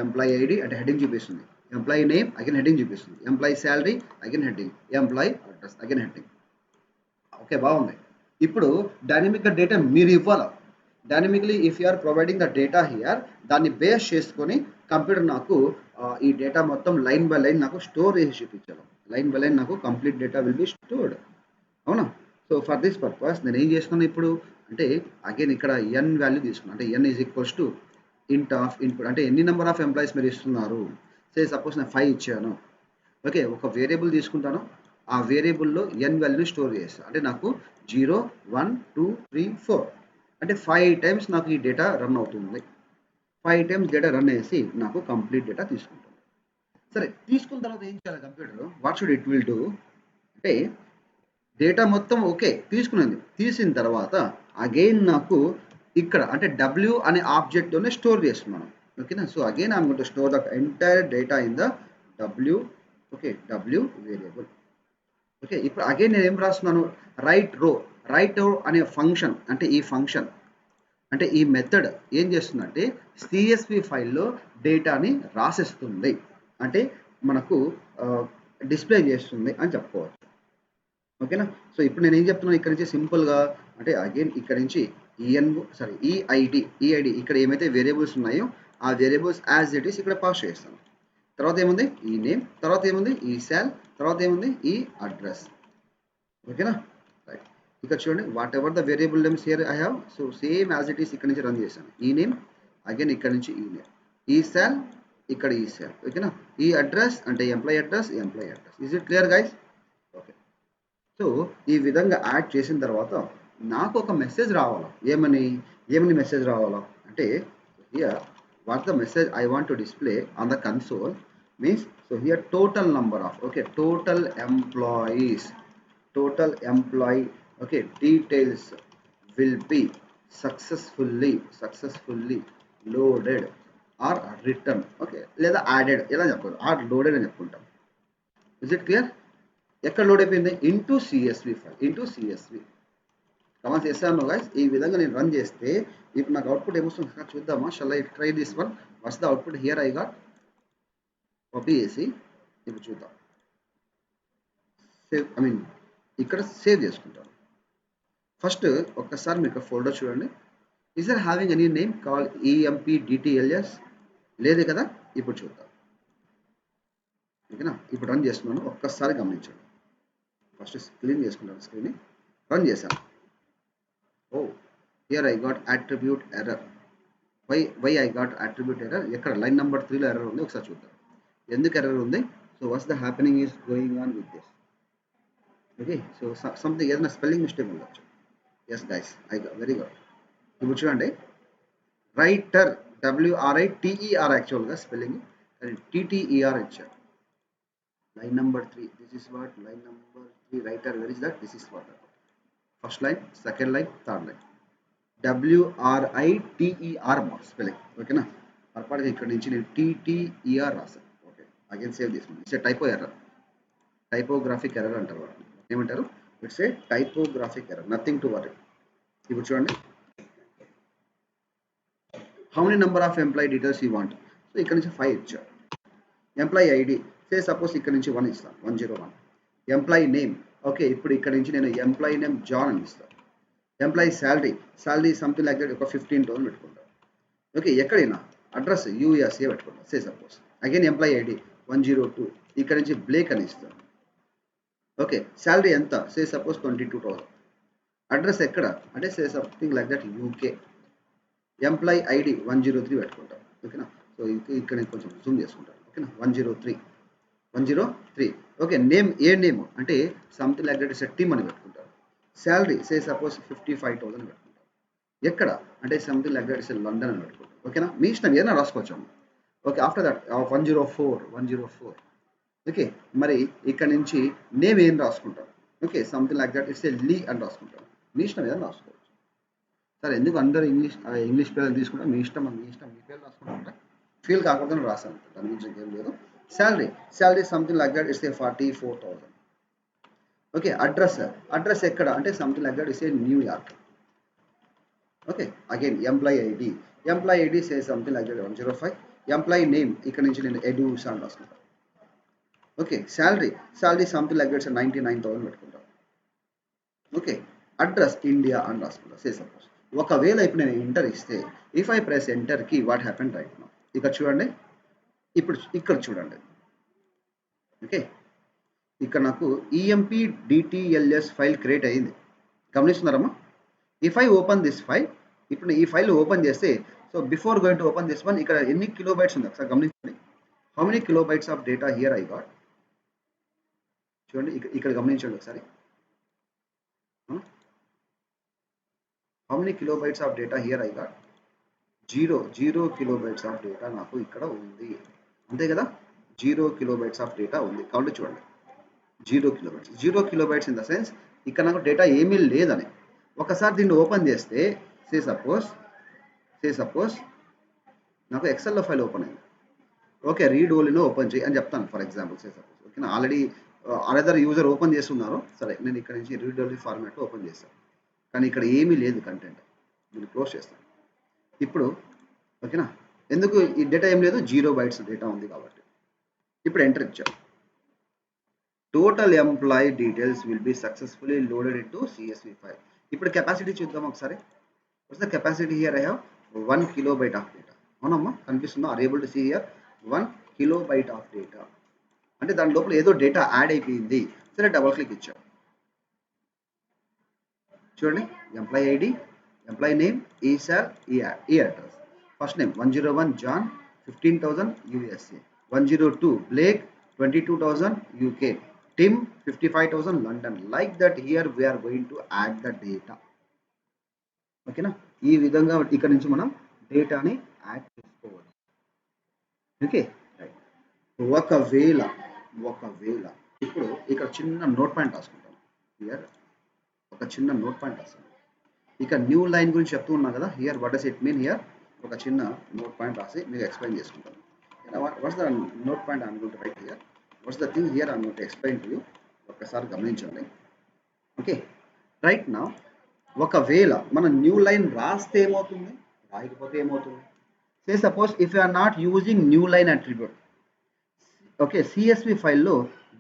ఎంప్లాయీ ఐడి అంటే హెడ్డింగ్ చూపిస్తుంది, ఎంప్లాయీ నేమ్ అగైన్ హెడ్డింగ్ చూపిస్తుంది, employee salary again heading, employee address again heading. Okay, బాగుంది. ఇప్పుడు డైనమిక్గా డేటా మీరు ఇవ్వాలి. Dynamically if you are providing the data here, దాన్ని బేస్ చేసుకొని కంప్యూటర్ నాకు ఈ డేటా మొత్తం లైన్ బై లైన్ నాకు స్టోర్ చేసి చూపించాలి. లైన్ బై లైన్ నాకు complete data will be stored. అవునా? సో ఫర్ దిస్ పర్పస్ నేను ఏం చేస్తున్నాను ఇప్పుడు అంటే అగైన్ ఇక్కడ ఎన్ వాల్యూ తీసుకున్నాను. అంటే N is equals to int of input అంటే ఎన్ని నెంబర్ ఆఫ్ ఎంప్లాయీస్ మీరు ఇస్తున్నారు. సే సపోజ్ నేను 5 ఇచ్చాను. ఓకే, ఒక వేరియబుల్ తీసుకుంటాను, ఆ వేరియబుల్లో ఎన్ వాల్యూని స్టోర్ చేస్తాను. అంటే నాకు 0 1 2 3 4 అంటే 5 టైమ్స్ నాకు ఈ డేటా రన్ అవుతుంది. 5 టైమ్స్ డేటా రన్ చేసి నాకు కంప్లీట్ డేటా తీసుకుంటుంది. సరే, తీసుకున్న తర్వాత ఏం చేయాలి computer? What should it will do అంటే డేటా మొత్తం ఓకే తీసుకున్నది. తీసిన తర్వాత అగైన్ నాకు ఇక్కడ అంటే డబ్ల్యూ అనే ఆబ్జెక్ట్లోనే స్టోర్ చేస్తున్నాను. Okay, so again I'm going to store the entire data in the w, okay, w variable. Okay, ఇప్పుడు అగైన్ నేను ఏం రాస్తున్నాను, రైట్ రో అనే ఫంక్షన్, అంటే ఈ ఫంక్షన్ అంటే ఈ మెథడ్ ఏం చేస్తుందంటే సిఎస్వి ఫైల్లో డేటాని రాసేస్తుంది, అంటే మనకు డిస్ప్లే చేస్తుంది అని చెప్పుకోవచ్చు. ఓకేనా, సో ఇప్పుడు నేను ఏం చెప్తున్నాను ఇక్కడ నుంచి సింపుల్గా, అంటే అగైన్ ఇక్కడ నుంచి ఈఐడి ఇక్కడ ఏమైతే వేరియబుల్స్ ఉన్నాయో ఆ వేరియబుల్స్ యాజ్ ఇట్ ఈస్ ఇక్కడ పాస్ చేస్తాను. తర్వాత ఏముంది ఈ నేమ్, తర్వాత ఏముంది ఈ సెల్, తర్వాత ఏముంది ఈ అడ్రస్. ఓకేనా, రైట్. ఇక్కడ చూడండి what ever the variable names here I have, so same as it is ఇక్కడ నుంచి రన్ చేశాను. ఈ నేమ్ అగైన్ ఇక్కడ నుంచి ఈ నేమ్, ఈ సెల్ ఇక్కడ ఈ సెల్. ఓకేనా, ఈ అడ్రస్ అంటే employee address. Is it clear guys? Okay, so ఈ విధంగా యాడ్ చేసిన తర్వాత నాకు ఒక మెసేజ్ రావాలా, ఏమని మెసేజ్ రావాలా అంటే here what the message I want to display on the console means, so here total number of, okay, total employee, okay, details will be successfully loaded or written, okay, లేదా added ఎలా చెప్పాలి, are loaded అని చెప్పుకుంటాం. Is it clear? ఎక్కడ load అయిపోయింది? Into CSV file, into CSV. Command చేశాను guys. ఈ విధంగా నేను రన్ చేస్తే ఇప్పుడు నాకు అవుట్పుట్ ఏమొస్తుంది చూద్దామా? Shall I try this one. What's the output here? I got copy చేసి ఇప్పుడు చూద్దాం. సేవ్, ఐ మీన్ ఇక్కడ సేవ్ చేసుకుంటాను. ఫస్ట్ ఒక్కసారి మీకు ఫోల్డర్ చూడండి. Is are having any name call EMPDTLS? లేదు కదా. ఇప్పుడు చూద్దాం. ఓకేనా, ఇప్పుడు రన్ చేస్తున్నాను, ఒక్కసారి గమనించండి. ఫస్ట్ క్లీన్ చేసుకుంటాను స్క్రీన్ని. రన్ చేశాను. Oh, here I got attribute error. Why I got attribute error? ఎక్కడ లైన్ నెంబర్ 3లో ఎర్రర్ ఉంది, ఒకసారి చూద్దాం ఎందుకు ఎర్రర్ ఉంది. So what's the happening is going on with this. Okay, so something ఏదైనా స్పెల్లింగ్ మిస్టేక్ ఉండొచ్చు. Yes guys, I got very good. ఇప్పుడు చూడండి, రైటర్ WRITER యాక్చువల్గా స్పెల్లింగ్, కానీ TTER ఇచ్చారు. Line number 3, this is what line number 3 writer, where is that? This is what first line, second line, third line. WRITER spelling. ఓకేనా, పొరపాటుగా ఇక్కడ నుంచి నేను TTER రాశాను. ఓకే, అగైన్ సేవ్ చేసుకున్నాను. It's a typo error, typographic error అంటారు వాటిని. ఏమంటారు? It's a typographic error, nothing to worry. ఇప్పుడు చూడండి, how many number of employee details you want? So ఇక్కడ నుంచి 5 ఇచ్చారు. ఎంప్లాయీ ఐడి సే సపోజ్ ఇక్కడ నుంచి 1 ఇస్తాను, 101. ఎంప్లాయీ నేమ్, ఓకే, ఇప్పుడు ఇక్కడ నుంచి నేను ఎంప్లాయీ నేమ్ జాన్ అని ఇస్తాను. Employee salary something like that, ఒక 15,000 పెట్టుకుంటాను. ఓకే, ఎక్కడైనా అడ్రస్ USA పెట్టుకుంటాను say suppose. Again employee ID 102, ఇక్కడ నుంచి బ్లేక్ అని ఇస్తాను. ఓకే, శాలరీ ఎంత? Say suppose 22,000. అడ్రస్ ఎక్కడ అంటే say something like that UK. Employee ID 103 పెట్టుకుంటాం. ఓకేనా, సో ఇక్కడ నేను కొంచెం జూమ్ చేసుకుంటాను. ఓకేనా, 103. ఓకే, నేమ్ ఏ నేమ్ అంటే something like that is team అని పెట్టుకుంటారు. శాలరీ సే సపోజ్ 55,000 పెట్టుకుంటాం. ఎక్కడ అంటే something like that is London అని పెట్టుకుంటాం. ఓకేనా, మీ ఇష్టం ఏదైనా రాసుకోవచ్చు. Okay, after that 104. ఓకే, మరి ఇక్కడ నుంచి నేమ్ ఏం రాసుకుంటాం? Okay, something like that it's a లీ అని రాసుకుంటాం. మీ ఇష్టం ఏదైనా రాసుకోవచ్చు. సరే, ఎందుకు అందరూ ఇంగ్లీష్ పేర్లు తీసుకుంటాం? మీ ఇష్టం, మీ పేర్లు రాసుకుంటారా? ఫీల్ కాకూడదని రాశాను, దాని గురించి ఏం లేదు. Salary something like that it's A 44,000. Okay, address ఎక్కడ అంటే something like that it's A New York. Okay, again employee ID say something like that 105. Employee name ఇక్కడ నుంచి నేను ఎడ్యూస్ అని రాసుకుంటాను. Okay, salary something like that 99,000 పెట్టుకుంటాను. ఓకే, అడ్రస్ ఇండియా అని రాసుకుంటాను సే సపోజ్. ఒకవేళ ఇప్పుడు నేను ఎంటర్ ఇస్తే, ఇఫ్ ఐ ప్రెస్ ఎంటర్ కి వాట్ హ్యాపెన్ రైట్ నౌ? ఇక్కడ చూడండి, ఇప్పుడు ఇక్కడ చూడండి. ఓకే, ఇక్కడ నాకు EMPDTLS ఫైల్ క్రియేట్ అయ్యింది, గమనిస్తున్నారమ్మా? If I open this file, ఇప్పుడు ఈ ఫైల్ ఓపెన్ చేస్తే, so before going to open this one, ఇక్కడ ఎన్ని కిలోబైట్స్ ఉంది ఒకసారి గమనించండి. How many kilobytes of data here I got? చూడండి, ఇక్కడ గమనించండి ఒకసారి. How many kilobytes of data here I got? 0 kilobytes of data నాకు ఇక్కడ ఉంది, అంతే కదా? 0 కిలోబైట్స్ ఆఫ్ డేటా ఉంది. కాబట్టి చూడండి, 0 కిలోబైట్స్ ఇన్ ద సెన్స్ ఇక్కడ నాకు డేటా ఏమీ లేదని. ఒకసారి దీన్ని ఓపెన్ చేస్తే సే సపోజ్ నాకు ఎక్సెల్లో ఫైల్ ఓపెన్ అయింది. ఓకే, రీడ్ ఓన్లీలో ఓపెన్ చేయి అని చెప్తాను ఫర్ ఎగ్జాంపుల్ సే సపోజ్. ఓకేనా, ఆల్రెడీ అనదర్ యూజర్ ఓపెన్ చేస్తున్నారు. సరే, నేను ఇక్కడ నుంచి రీడ్ ఓన్లీ ఫార్మాట్ ఓపెన్ చేశాను, కానీ ఇక్కడ ఏమీ లేదు కంటెంట్. నేను క్లోజ్ చేస్తాను ఇప్పుడు. ఓకేనా, ఎందుకు ఈ డేటా ఏం లేదు, 0 bytes డేటా ఉంది కాబట్టి. ఇప్పుడు ఎంటర్ ఇచ్చాం. Total employee details will be successfully loaded into CSV file. ఇప్పుడు కెపాసిటీ చూద్దాం ఒకసారి. What's the capacity here? I have 1 kilobyte of data. అవునమ్మా, కనిపిస్తుందా? Are able to see here 1 kilobyte of data. అంటే దాని లోపల ఏదో డేటా యాడ్ అయిపోయింది. సరే, డబుల్ క్లిక్ ఇచ్చాం. చూడండి, ఎంప్లాయీ ఐడి, ఎంప్లాయీ నేమ్, ఈసాల్, ఈ address. First name 101 John, 15,000 USA. 102 Blake, 22,000 UK. Tim, 55,000 London. Like that here we're going to add the data. ఓకేనా, ఈ విధంగా ఇక్కడ నుంచి మనం డేటాని యాడ్ చేసుకోవచ్చు. Okay, right. ఒకవేళ ఇప్పుడు ఇక్కడ చిన్న నోట్ పాయింట్ రాసుకుంటాను. హియర్ ఒక చిన్న నోట్ పాయింట్ రాస్తాను. ఇక న్యూ లైన్ గురించి చెప్తూ ఉన్నా కదా, here what does it mean here. ఒక చిన్న నోట్ పాయింట్ రాసి మీకు ఎక్స్ప్లెయిన్ చేసుకుంటాను. What's the note point I'm going to write here. What's the thing here I'm going to explain to you. ఒక్కసారి గమనించండి. ఓకే, రైట్ నౌ ఒకవేళ మనం new line రాస్తే ఏమవుతుంది, రాయకపోతే ఏమవుతుంది? Say suppose if you are not using new line attribute. Okay, CSV ఫైల్లో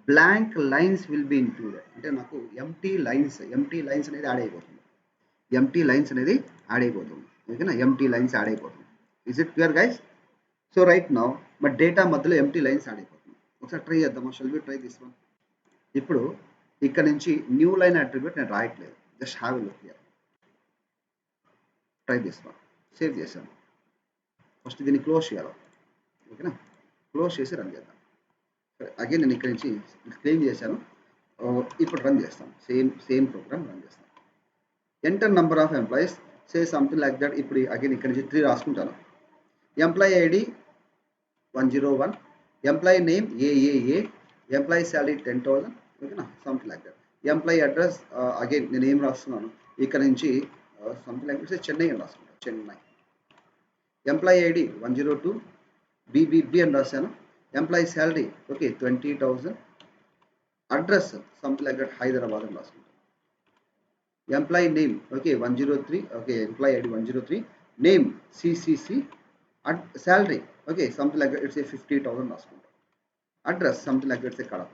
blank lines will be included. అంటే నాకు ఎంటీ లైన్స్ అనేది యాడ్ అయిపోతుంది. ఎంటీ లైన్స్ అనేది యాడ్ అయిపోతుంది. ఓకేనా, ఎంటీ లైన్స్ యాడ్ అయిపోతుంది. Is it clear guys? So right now మా డేటా మధ్యలో ఎంటీ లైన్స్ యాడ్ అయిపోతుంది. ఒకసారి ట్రై చేద్దామా? Shall we try this one. ఇప్పుడు ఇక్కడ నుంచి న్యూ లైన్ అట్రిబ్యూట్ నేను రాయట్లేదు, just have a look here. Try this one. Save చేశాను. ఫస్ట్ దీన్ని క్లోజ్ చేయాలి. ఓకేనా, క్లోజ్ చేసి రన్ చేద్దాం. సరే, అగైన్ నేను ఇక్కడ నుంచి క్లెయిమ్ చేశాను. ఇప్పుడు రన్ చేస్తాను. సేమ్ ప్రోగ్రామ్ రన్ చేస్తాను. Enter number of employees, say something like that. ఇప్పుడు అగైన్ ఇక్కడ నుంచి 3 రాసుకుంటాను. Employee ID 101, employee name AAA, employee salary 10,000. ఓకేనా, something like that. Employee address again నేను ఏం రాస్తున్నాను ఇక్కడ నుంచి సంథింగ్ లైక్ చెన్నై అని రాసుకుంటాను, చెన్నై. ఎంప్లాయీ ఐడి 102, BBB అని రాశాను. Employee salary okay 20,000. Address something like that Hyderabad అని రాసుకుంటాను. Employee name okay 103. Okay, employee ID 103, name CCC, salary okay something like that it's 50,000 రాసుకుంటాం. Address something like that's Kadapa.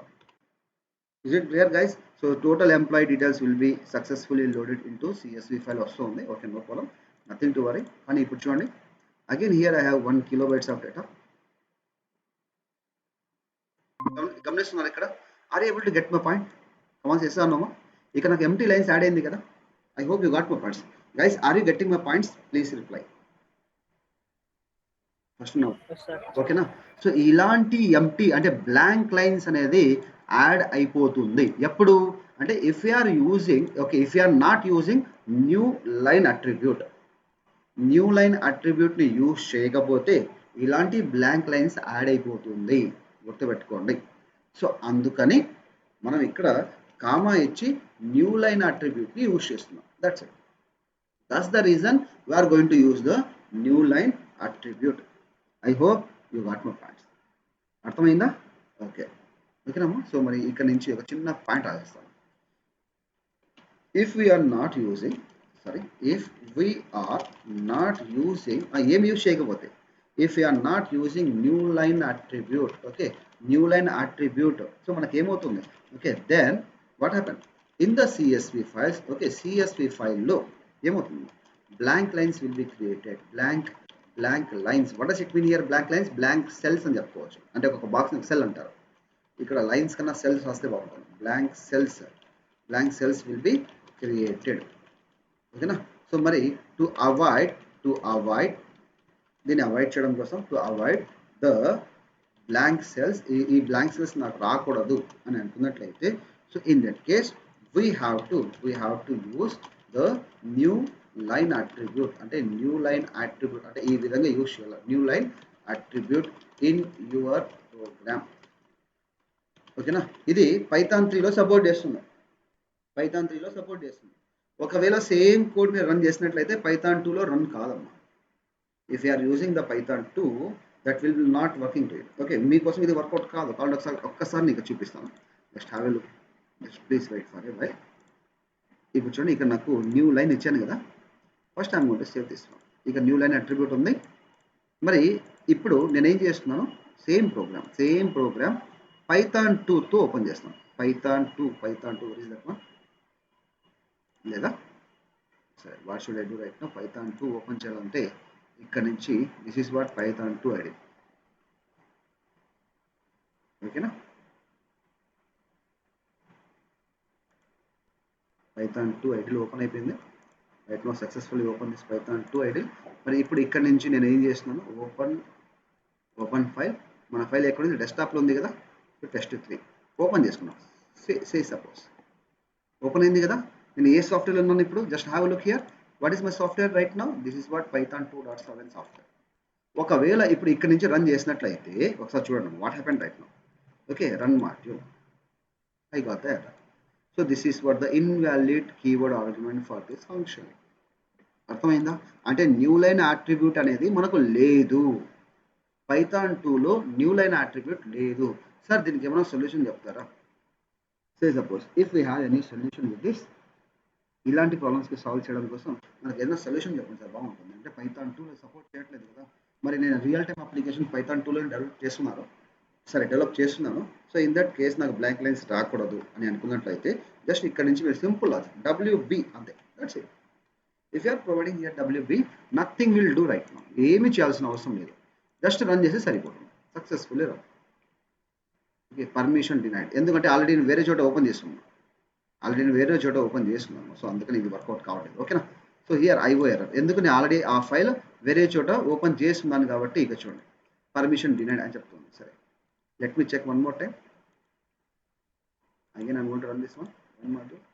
Is it clear guys? So total employee details will be successfully loaded into CSV file వస్తుంది. Okay, no problem, nothing to worry. కానీ ఇప్పుడు చూడండి, again here I have 1 kilobytes of data. గమనిస్తున్నారు ఇక్కడ? Are able to get my point? Comment చేస్తాను. ఇక్కడ నాకు empty lines add అయింది కదా. I hope you got my points guys. Are you getting my points? Please reply first now. ఓకేనా, so ఇలాంటి empty అంటే బ్లాంక్ లైన్స్ అనేది యాడ్ అయిపోతుంది ఎప్పుడు అంటే if you are using okay if you are not using new line attribute. New line అట్రిబ్యూట్ని use చేయకపోతే ఇలాంటి బ్లాంక్ లైన్స్ యాడ్ అయిపోతుంది, గుర్తుపెట్టుకోండి. సో అందుకని మనం ఇక్కడ కామా ఇచ్చి న్యూ లైన్ అట్రిబ్యూట్ని యూజ్ చేస్తున్నాం. That's it. That's the reason we are going to use the new line attribute. I hope you got my points. అర్థమైందా? ఓకే, ఓకేనమ్మా. సో మరి ఇక్కడ నుంచి ఒక చిన్న పాయింట్ రాసేస్తాను. If we are not using if we are not using ఏం use చేయకపోతే if we are not using new line attribute. Okay, new line attribute. So మనకి ఏమవుతుంది? Okay, then what happen in the CSV files. Okay, CSV ఫైల్లో ఏమవుతుంది? Blank lines will be created. Blank lines, what does it mean here? Blank lines, blank cells అని చెప్పుకోవచ్చు. అంటే ఒక box cell అంటారు. ఇక్కడ లైన్స్ కన్నా సెల్స్ రాస్తే బాగుంటుంది. Blank cells will be created. ఓకేనా, సో మరి టు అవాయిడ్ దీన్ని అవాయిడ్ చేయడం కోసం, to avoid the blank cells, ఈ బ్లాంక్ సెల్స్ నాకు రాకూడదు అని అనుకున్నట్లయితే, so in that case we have to use the new line attribute. అంటే న్యూ లైన్ అట్రిబ్యూట్ అంటే ఈ విధంగా యూజ్ చేయాలి. New line attribute in your program. ఓకేనా, ఇది పైథాన్ 3లో సపోర్ట్ చేస్తుంది. ఒకవేళ సేమ్ కోడ్ మీరు రన్ చేసినట్లయితే పైథాన్ 2లో రన్ కాదమ్మా. If you are using the Python 2, that will be not working to it. Okay, మీకోసం ఇది వర్కౌట్ కాదు. కాబట్టి ఒక్కసారి నీకు చూపిస్తాను. Just have a look. Just please wait for a while. ఇప్పుడు చూడండి, ఇక్కడ నాకు న్యూ లైన్ ఇచ్చాను కదా. First I'm going to save this one. ఇక న్యూ లైన్ అట్రిబ్యూట్ ఉంది. మరి ఇప్పుడు నేనేం చేస్తున్నాను, సేమ్ ప్రోగ్రామ్ పైథాన్ 2తో ఓపెన్ చేస్తాను. పైథాన్ 2 ఇస్ దట్ వన్ లేదా సరే, what should I do right now? Python 2 open చేయాలంటే ఇక్కడ నుంచి this is what Python 2 ID. ఓకేనా, పైథాన్ 2 ఐడిలో ఓపెన్ అయిపోయింది. Right now successfully open this Python 2 ID. మరి ఇప్పుడు ఇక్కడ నుంచి నేను ఏం చేస్తున్నాను, ఓపెన్ ఫైల్. మన ఫైల్ ఎక్కడ ఉంది? డెస్క్టాప్లో ఉంది కదా. test3 ఓపెన్ చేసుకున్నాం. సే సపోజ్ ఓపెన్ అయింది కదా. నేను ఏ సాఫ్ట్వేర్లో ఉన్నాను ఇప్పుడు? Just have look here. What is my software right now? This is what Python 2.7 software. ఒకవేళ ఇప్పుడు ఇక్కడ నుంచి రన్ చేసినట్లయితే ఒకసారి చూడండి what happen right now. Okay, run module. I got the error. So this is what the invalid keyword argument for this function. అర్థమైందా? అంటే new line attribute అనేది మనకు లేదు. పైథాన్ 2లో న్యూ లైన్ అట్రిబ్యూట్ లేదు. సార్ దీనికి ఏమైనా సొల్యూషన్ చెప్తారా? సే suppose if we have any solution with this, ఇలాంటి ప్రాబ్లమ్స్కి సాల్వ్ చేయడం కోసం మనకు ఏదైనా సొల్యూషన్ చెప్పండి సార్, బాగుంటుంది. అంటే పైథాన్ 2లో సపోర్ట్ చేయట్లేదు కదా. మరి నేను రియల్ టైమ్ అప్లికేషన్ పైథాన్ 2లో డెవలప్ చేస్తున్నాను. సో ఇన్ దట్ కేస్ నాకు బ్లాంక్ లైన్స్ రాకూడదు అని అనుకున్నట్లయితే జస్ట్ ఇక్కడ నుంచి మీరు సింపుల్ WB అంతే, that's it. If you're providing here WB, nothing will do right now. ఏమీ చేయాల్సిన అవసరం లేదు. జస్ట్ రన్ చేసి సరిపోతుంది. Successfully run. Okay, permission denied. ఎందుకంటే ఆల్రెడీ నేను వేరే చోట ఓపెన్ చేస్తున్నాను. సో అందుకని ఇది వర్కౌట్ కావట్లేదు. ఓకేనా. So here IO error. ఎందుకు? నేను ఆల్రెడీ ఆ ఫైల్ వేరే చోట ఓపెన్ చేస్తున్నాను కాబట్టి ఇక చూడండి పర్మిషన్ డినైడ్ అని చెప్తుంది. సరే, let me check one more time. Again I'm going to run this one module.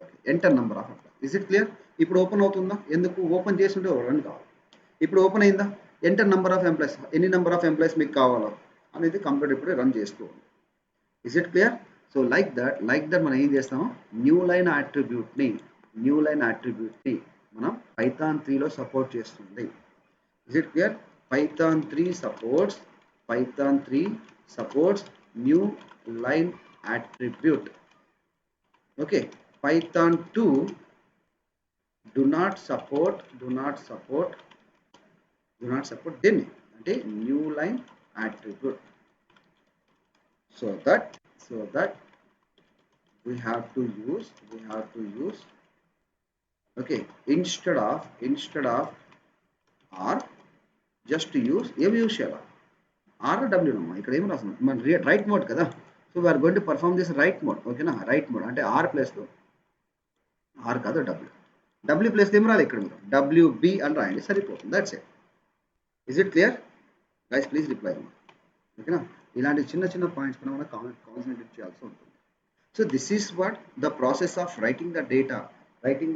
Okay, enter number of employees. Is it clear? ఇప్పుడు ఓపెన్ అవుతుందా? ఎందుకు? ఓపెన్ చేస్తుంటే రన్ కావాలి. ఇప్పుడు ఓపెన్ అయిందా? Enter number of employees. ఎన్ని నెంబర్ ఆఫ్ ఎంప్లాయీస్ మీకు కావాలో అనేది కంప్యూటర్ ఇప్పుడే రన్ చేస్తూ ఉంది. Is it clear? So like that మనం ఏం చేస్తాము, న్యూ లైన్ అట్రిబ్యూట్ని మనం పైథాన్ 3లో సపోర్ట్ చేస్తుంది. Is it clear? Python 3 supports new line attribute. Okay, Python 2 do not support దీన్ని, అంటే new line attribute. so that we have to use okay, instead of r, just use ఏమి use చేయాలి? RW నమ్మా. ఇక్కడ ఏమి రాస్తుంది? మన రైట్ మోడ్ కదా. So we're going to perform this write mode. ఓకేనా, రైట్ మోడ్ అంటే ఆర్ ప్లేస్లో, ఆర్ కాదు డబ్ల్యూ ప్లేస్లో ఏమి రాలి? ఇక్కడ మీరు WB అని రాయండి, సరిపోతుంది. That's it. Is it clear guys? Please reply. ఓకేనా, ఇలాంటి చిన్న పాయింట్స్ పైన మనం కాన్సన్ట్రేట్ చేయాల్సి ఉంటుంది. So this is what the process of writing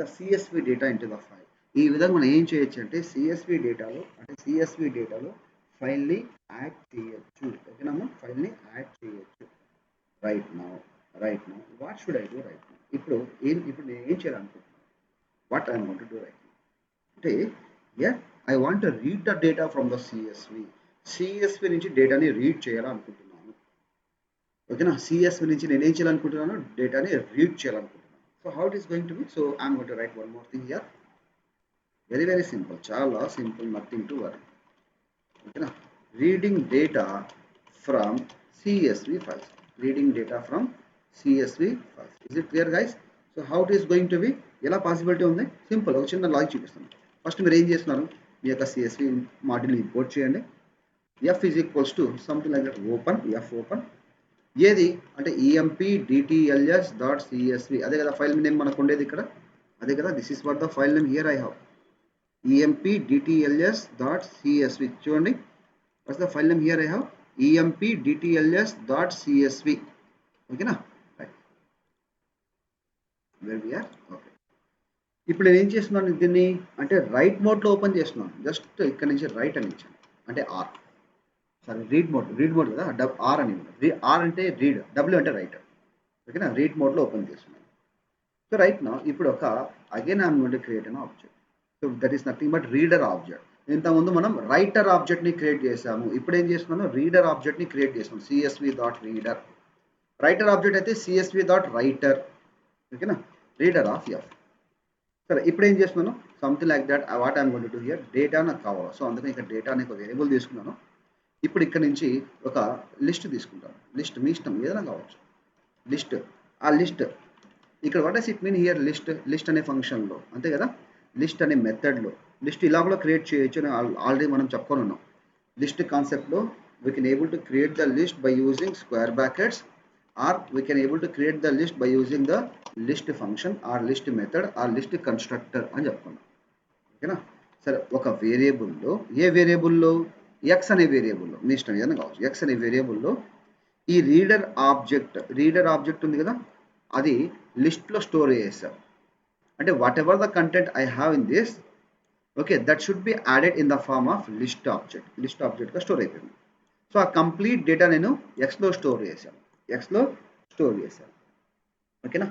the CSV data into the file. ఈ విధంగా మనం ఏం చేయొచ్చు అంటే CSV డేటాలో ఫైల్ని యాడ్ చేయొచ్చు. ఓకేనా, ఫైల్ని యాడ్ చేయొచ్చు. Right now what should I do right now? ఇప్పుడు నేను ఏం చేయాలనుకుంటున్నాను? What I'm going to do right now అంటే I want to read the data from the CSV నుంచి డేటాని రీడ్ చేయాలనుకుంటున్నాను. ఓకేనా, CSV నుంచి నేను ఏం చేయాలనుకుంటున్నాను? డేటాని రీడ్ చేయాలనుకుంటున్నాను. So how it is going to B? So I'm going to right one more thing here. Very simple, చాలా సింపుల్, నథింగ్ టు వరీ. ఓకేనా, reading data from CSV files. Is it clear guys? So how it is going to B? ఎలా possibility ఉంది? Simple, ఒక చిన్న logic చూపిస్తాను. First మీరు ఏం చేస్తున్నారు? మీ యొక్క CSV మాడ్యూల్ని ఇంపోర్ట్ చేయండి. F is equals to something like that, open ఏది అంటే empdtls.csv. అదే కదా ఫైల్ నేమ్ మనకు ఉండేది ఇక్కడ, అదే కదా. This is what the file name here I have, empdtls.csv. చూడండి, what's the file name here I have, empdtls.csv. ఓకేనా, right, where we are. Okay, ఇప్పుడు నేను ఏం చేస్తున్నాను దీన్ని అంటే రైట్ మోడ్లో ఓపెన్ చేస్తున్నాను. జస్ట్ ఇక్కడ నుంచి రైట్ అని ఇచ్చాను, అంటే ఆర్, సారీ రీడ్ మోడ్ కదా. ఆర్ అని, ఆర్ అంటే రీడ్, W అంటే రైట్. ఓకేనా, రీడ్ మోడ్లో ఓపెన్ చేస్తున్నాను. సో రైట్ నా ఇప్పుడు ఒక again I'm going to create an object. So that is nothing but reader object. ఇంతకుముందు మనం రైటర్ ఆబ్జెక్ట్ని క్రియేట్ చేసాము. ఇప్పుడు ఏం చేస్తున్నాను, రీడర్ ఆబ్జెక్ట్ని క్రియేట్ చేసాము. CSV dot reader. Writer object అయితే సిఎస్వి డాట్ రైటర్. ఓకేనా, రీడర్ ఆఫ్ ఎఫ్. సరే, ఇప్పుడు ఏం చేస్తున్నాను, something like that what I'm going to do here, data నాకు కావాలి. సో అందుకని ఇక్కడ డేటా అనే ఒక వేరియబుల్ తీసుకున్నాను. ఇప్పుడు ఇక్కడ నుంచి ఒక లిస్ట్ తీసుకుంటాను. లిస్ట్ మీ ఇష్టం ఏదైనా కావచ్చు. లిస్ట్, ఆ లిస్ట్ ఇక్కడ what does it mean here, list అనే ఫంక్షన్లో అంతే కదా, లిస్ట్ అనే మెథడ్లో లిస్ట్ ఇలా కూడా క్రియేట్ చేయొచ్చు అని ఆల్రెడీ మనం చెప్పుకొని ఉన్నాం. లిస్ట్ కాన్సెప్ట్లో we can able to create the list by using square brackets, or we can able to create the list by using the list function or list method or list constructor అని చెప్పుకున్నాం. ఓకేనా. సరే, ఒక వేరియబుల్లో, ఏ వేరియబుల్లో, X అనే వేరియబుల్లో, మీ ఇష్టం ఏదైనా కావచ్చు, ఎక్స్ అనే వేరియబుల్లో ఈ రీడర్ ఆబ్జెక్ట్ ఉంది కదా, అది లిస్ట్లో స్టోర్ చేసాం. అంటే whatever the content I have in this, okay, that should be added in the form of list ఆబ్జెక్ట్గా స్టోర్ అయిపోయింది. సో ఆ కంప్లీట్ డేటా నేను ఎక్స్లో స్టోర్ చేశాను. ఓకేనా.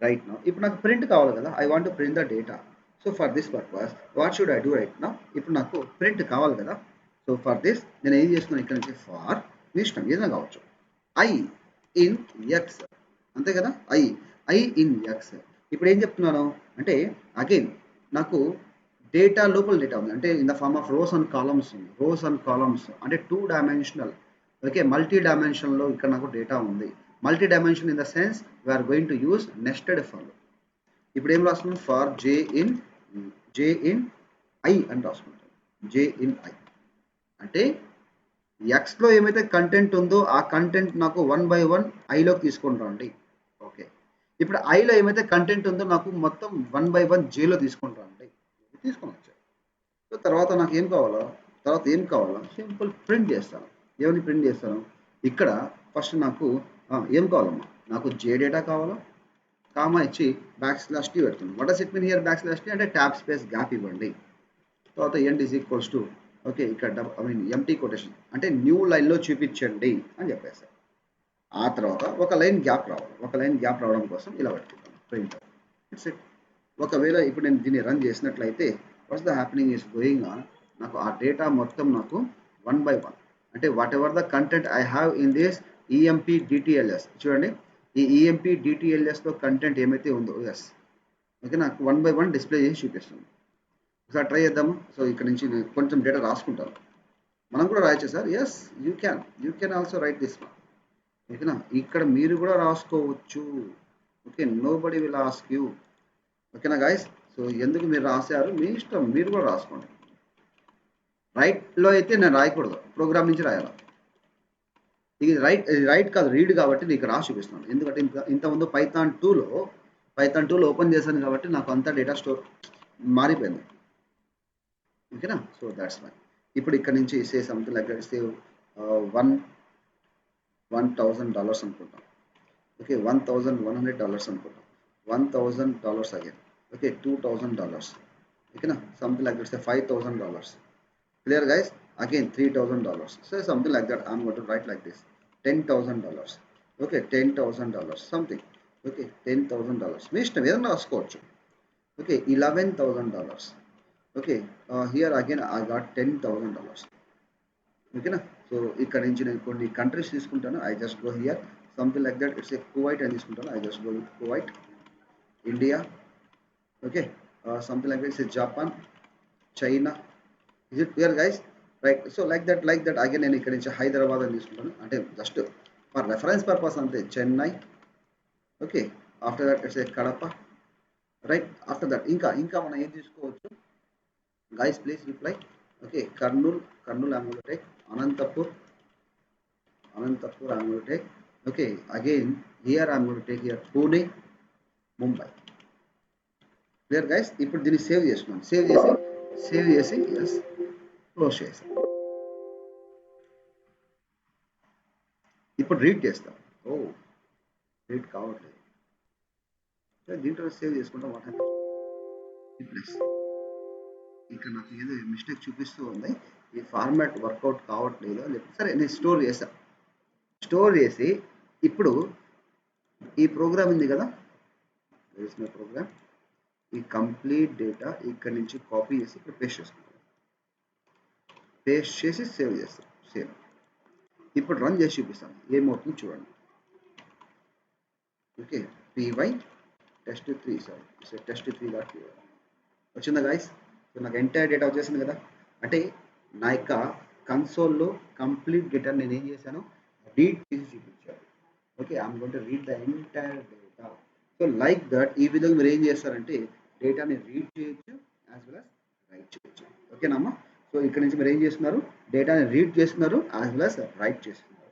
రైట్ నౌ ఇప్పుడు నాకు ప్రింట్ కావాలి కదా, I want to print the data. So for this purpose what should I do right now, ఇప్పుడు నాకు ప్రింట్ కావాలి కదా. సో ఫర్ దిస్ నేను ఏం చేస్తున్నాను, ఇక్కడ నుంచి ఫార్, మీ ఇష్టం ఏదైనా కావచ్చు, ఐ ఇన్ ఎక్స్, అంతే కదా, ఐ ఇన్ ఎక్స్. ఇప్పుడు ఏం చెప్తున్నాను అంటే, అగైన్ నాకు డేటా లోపల డేటా ఉంది, అంటే in the form of rows and columns ఉంది. రోస్ అండ్ కాలమ్స్ అంటే 2 డైమెన్షనల్. ఓకే, మల్టీ డైమెన్షన్లో ఇక్కడ నాకు డేటా ఉంది. Multi dimension in the sense we're going to use nested for. ఇప్పుడు ఏం రాస్తున్నాం, ఫార్ జే ఇన్ ఐ అని రాసుకుంటాం. జే ఇన్ ఐ అంటే ఎక్స్లో ఏమైతే కంటెంట్ ఉందో ఆ కంటెంట్ నాకు 1 by 1 ఐలోకి తీసుకుంటాం అండి. ఓకే, ఇప్పుడు ఐలో ఏమైతే కంటెంట్ ఉందో నాకు మొత్తం 1 by 1 జేలో తీసుకుంటాం అండి. తీసుకొని వచ్చాను. సో తర్వాత నాకు ఏం కావాలా, సింపుల్ ప్రింట్ చేస్తాను. ఏమని ప్రింట్ చేస్తాను, ఇక్కడ ఫస్ట్ నాకు ఏం కావాలమ్మా, నాకు జే డేటా కావాలా, కామా ఇచ్చి /t పెడుతుంది. What does it mean here /t అంటే ట్యాబ్ స్పేస్ గ్యాప్ ఇవ్వండి. తర్వాత end is equals to, okay, ఇక్కడ ఎంటీ కొటేషన్ అంటే న్యూ లైన్లో చూపించండి అని చెప్పేసి, ఆ తర్వాత ఒక లైన్ గ్యాప్ రావడం కోసం ఇలా పెట్టుకుంటాను ప్రింట్. It's it. ఒకవేళ ఇప్పుడు నేను దీన్ని రన్ చేసినట్లయితే what's the happening is going on, నాకు ఆ డేటా మొత్తం నాకు 1 by 1 అంటే whatever the content I have in this EMP DTLS, చూడండి ఈ ఈఎంపీ డిటిఎల్ఎస్లో కంటెంట్ ఏమైతే ఉందో, ఎస్, ఓకే, నాకు 1 by 1 డిస్ప్లే చేసి చూపిస్తుంది. ఒకసారి ట్రై చేద్దాము. సో ఇక్కడ నుంచి నేను కొంచెం డేటా రాసుకుంటాను. మనం కూడా రాయొచ్చు sir, yes you can also write this one. ఓకేనా, ఇక్కడ మీరు కూడా రాసుకోవచ్చు. Okay, nobody will ask you. ఓకేనా గైస్. సో ఎందుకు మీరు రాశారు, మీ ఇష్టం, మీరు కూడా రాసుకోండి. రైట్లో అయితే నేను రాయకూడదు, ప్రోగ్రామ్ నుంచి రాయాలి. ఇది రైట్ కాదు, రీడ్ కాబట్టి నీకు రాసి చూపిస్తున్నాను. ఎందుకంటే ఇంతకుముందు పైథాన్ టూలో ఓపెన్ చేశాను కాబట్టి నాకు అంతా డేటా స్టోర్ మారిపోయింది. ఓకేనా, సో దాట్స్ వై. ఇప్పుడు ఇక్కడ నుంచి సే సంథింగ్ లైక్ సేవ్ $1,000 అనుకుంటాం. ఓకే, $1,100 అనుకుంటాం. $1,000 అగైన్. ఓకే, $2,000. ఓకేనా, something like that, $5,000. Clear guys, again $3,000. So something like that I'm going to write like this, $10,000. Okay, $10,000 something. Okay, $10,000 మీ ఇష్టం ఏదైనా రాసుకోవచ్చు. Okay, $11,000. Okay, here again I got $10,000. ఓకేనా. So ఇక్కడ నుంచి నేను కొన్ని కంట్రీస్ తీసుకుంటాను. I just go hear something like that, it's A Kuwait అని తీసుకుంటాను. I just go with Kuwait, India. Okay, something like that, it's Japan, China. Is it clear guys? Right, so like that again నేను ఇక్కడ నుంచి హైదరాబాద్ అని తీసుకుంటాను, అంటే just for reference purpose అంతే. Chennai. Okay, after that it's A Kadapa. Right, after that ఇంకా మనం ఏం తీసుకోవచ్చు guys, please reply. Okay, Kurnool I'm going to take. Anantapur I'm going to take. Okay, again here I'm going to take here Pune, Mumbai. Clear guys. ఇప్పుడు దీన్ని save చేసుకున్నాను. Save చేసి yes close చేసాం. ఇప్పుడు రీడ్ చేస్తాం. ఓ, రీడ్ కావట్లేదు. దీంట్లో సేవ్ చేసుకుంటాం. వాట్ హ్యాపెన్స్, ఇక్కడ నాకు ఏదో మిస్టేక్ చూపిస్తూ ఉంది, ఈ ఫార్మాట్ వర్కౌట్ కావట్లేదు అని చెప్పి, సరే నేను స్టోర్ చేసి ఇప్పుడు ఈ ప్రోగ్రామ్ ఉంది కదా, ప్రోగ్రామ్, ఈ కంప్లీట్ డేటా ఇక్కడ నుంచి కాపీ చేసి ఇక్కడ పేస్ట్ చేసుకుంటాం. పేస్ట్ చేసి సేవ్ చేస్తాం. సేవ్. ఇప్పుడు రన్ చేసి చూపిస్తాను ఏమవుతుందో చూడండి. Okay, py test3 sorry test3.py వచ్చిందా గాయస్? సో నాకు ఎంటైర్ డేటా వచ్చేసింది కదా. అంటే నా యొక్క కన్సోల్లో కంప్లీట్ డేటా నేను ఏం చేశాను, రీడ్ చేసి చూపించాను. Okay, I'm going to read the entire data. So like that ఈ విధంగా మీరు ఏం చేస్తారంటే డేటాని రీడ్ చేయొచ్చు యాజ్ వెల్ యాజ్ రైట్ చేయొచ్చు. ఓకేనమ్మా? సో ఇక్కడ నుంచి మీరు ఏం చేస్తున్నారు, డేటాని రీడ్ చేస్తున్నారు యాజ్ వెల్ యాజ్ రైట్ చేస్తున్నారు.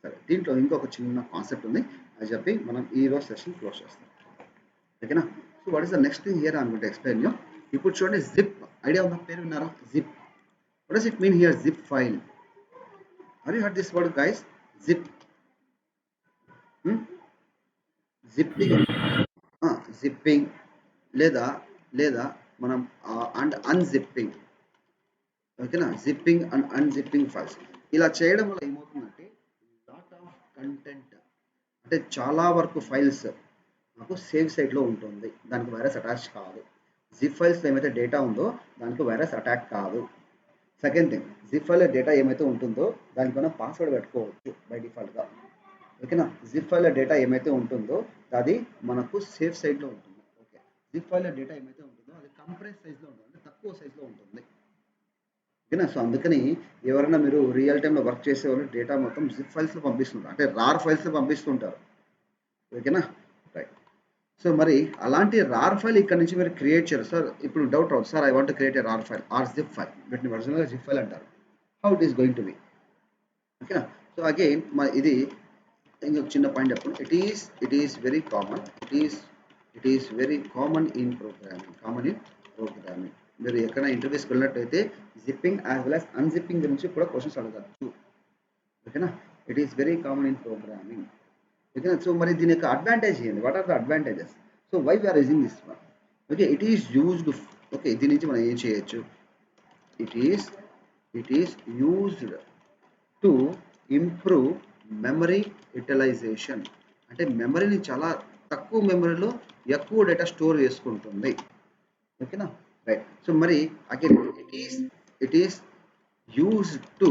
సరే, దీంట్లో ఇంకొక చిన్న కాన్సెప్ట్ ఉంది, అది చెప్పి మనం ఈరోజు సెషన్ క్లోజ్ చేస్తాం. ఓకేనా? So what is the next thing here I'm going to explain you. ఇప్పుడు చూడండి, జిప్ ఐడియా ఉందా? పేరు విన్నారా? Zip. What does it mean here? Zip file. Are you heard this word guys? Zip. Zipping, zipping లేదా లేదా మనం and అన్జిప్పింగ్. ఓకేనా? జిప్పింగ్ and అన్జిప్పింగ్ files ఇలా చేయడం వల్ల ఏమవుతుందంటే లాట్ ఆఫ్ కంటెంట్, అంటే చాలా వరకు ఫైల్స్ నాకు సేవ్ సైట్లో ఉంటుంది, దానికి వైరస్ అటాచ్ కాదు. జిప్ ఫైల్స్లో ఏమైతే డేటా ఉందో దానికి వైరస్ అటాక్ కాదు. Second thing, zip file data ఏమైతే ఉంటుందో దానికన్నా పాస్వర్డ్ పెట్టుకోవచ్చు బై డిఫాల్ట్గా. ఓకేనా? జిప్ ఫైల్ డేటా ఏమైతే ఉంటుందో అది మనకు సేఫ్ సైడ్లో ఉంటుంది. ఓకే, జిప్ ఫైల్ డేటా ఏమైతే ఉంటుందో అది కంప్రెస్ సైజ్లో ఉంటుంది, అంటే తక్కువ సైజ్లో ఉంటుంది. ఓకేనా? సో అందుకని ఎవరైనా మీరు రియల్ టైంలో వర్క్ చేసేవాళ్ళు డేటా మొత్తం జిప్ ఫైల్స్లో పంపిస్తుంటారు, అంటే రార్ ఫైల్స్లో పంపిస్తుంటారు. ఓకేనా? రైట్. సో మరి అలాంటి రార్ ఫైల్ ఇక్కడ నుంచి మీరు క్రియేట్ చేయరు సార్. ఇప్పుడు డౌట్ రాదు sir, I want create a RAR file or zip file, వీటిని ఒరిజినల్గా జిప్ ఫైల్ అంటారు. How it is going to B? ఓకేనా? సో అగైన్ ఇది ఇంకొక చిన్న పాయింట్ చెప్పండి. It is very common, it is very common in programming. మీరు ఎక్కడైనా ఇంటర్వ్యూస్కి వెళ్ళినట్టయితే జిప్పింగ్ యాజ్ వెల్ యాజ్ అన్జిప్పింగ్ గురించి కూడా క్వశ్చన్స్ అడగచ్చు. ఓకేనా? It is very common in programming. ఓకేనా? సో మరి దీని యొక్క అడ్వాంటేజ్ ఏంటి? What are the advantages? So why we're using this one? Okay, it is used. Okay, దీని నుంచి మనం ఏం చేయొచ్చు? It is used to improve memory utilization. అంటే మెమరీని చాలా తక్కువ మెమరీలో ఎక్కువ డేటా స్టోర్ చేసుకుంటుంది. ఓకేనా? రైట్. సో మరి again it is used to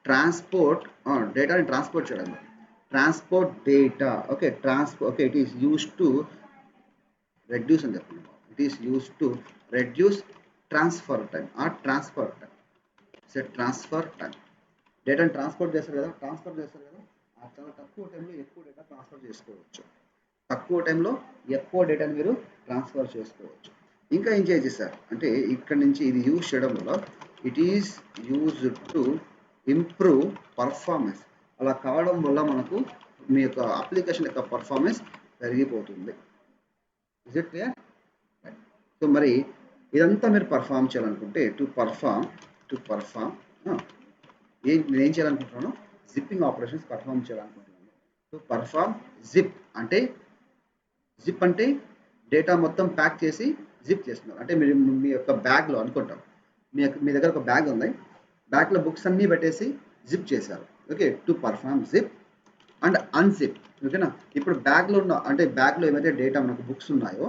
transport డేటాని ట్రాన్స్పోర్ట్ చేయడం, transport data. Okay, okay, it is used to reduce అని చెప్పండి. It is used to reduce transfer time transfer time. డేటాని ట్రాన్స్ఫర్ చేస్తారు కదా, చాలా తక్కువ టైంలో ఎక్కువ డేటా ట్రాన్స్ఫర్ చేసుకోవచ్చు. తక్కువ టైంలో ఎక్కువ డేటాని మీరు ట్రాన్స్ఫర్ చేసుకోవచ్చు. ఇంకా ఏం చేయొచ్చు సార్ అంటే ఇక్కడ నుంచి ఇది యూజ్ చేయడం వల్ల it is used to improve performance. అలా కావడం వల్ల మనకు మీ యొక్క అప్లికేషన్ యొక్క పర్ఫార్మెన్స్ పెరిగిపోతుంది. Is it clear? సో మరి ఇదంతా మీరు పర్ఫామ్ చేయాలనుకుంటే టు పర్ఫామ్ నేనేం చేయాలనుకుంటున్నాను, జిప్పింగ్ ఆపరేషన్స్ పర్ఫామ్ చేయాలనుకుంటున్నాను. టు పర్ఫామ్ జిప్ అంటే డేటా మొత్తం ప్యాక్ చేసి జిప్ చేస్తున్నారు. అంటే మీరు మీ యొక్క బ్యాగ్లో అనుకుంటాం, మీ దగ్గర ఒక బ్యాగ్ ఉంది, బ్యాగ్లో బుక్స్ అన్నీ పెట్టేసి జిప్ చేశారు. Okay, to perform zip and unzip. ఓకేనా? ఇప్పుడు బ్యాగ్లో ఉన్న అంటే బ్యాగ్లో ఏమైతే డేటా మనకు బుక్స్ ఉన్నాయో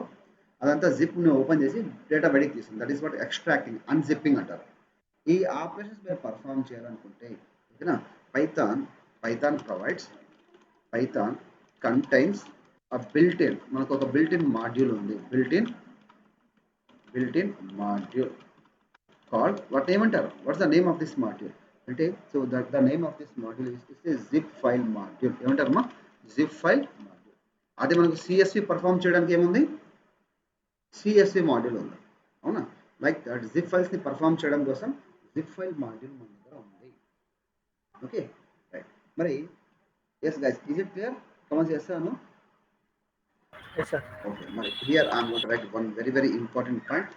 అదంతా జిప్ని ఓపెన్ చేసి డేటా బయటికి తీస్తుంది. దట్ ఈస్ వాట్ ఎక్స్ట్రాక్టింగ్, అన్జిప్పింగ్ అంటారు. ఈ ఆపరేషన్స్ మీరు పర్ఫామ్ చేయాలనుకుంటే ఓకేనా, పైథాన్ కంటైన్స్ మనకు ఒక బిల్ట్ ఇన్ మాడ్యూల్ ఉంది, built in module called what ఏమంటారు, what's the name of this module అంటే so the name of this module is zip file module. ఏమంటారమ్మా? Zip file module. అదే మనకు సిఎస్వి పర్ఫామ్ చేయడానికి ఏముంది? సిఎస్వి మాడ్యూల్ ఉంది. అవునా? లైక్ దట్ జిప్ ఫైల్స్ ని పర్ఫామ్ చేయడం కోసం జిప్ ఫైల్ మాడ్యూల్ మన దగ్గర ఉంది. Okay, right. మరి yes guys, is it clear? Comments చేస్తాను. Yes, sir. Okay, మరి here I am going to write one very important point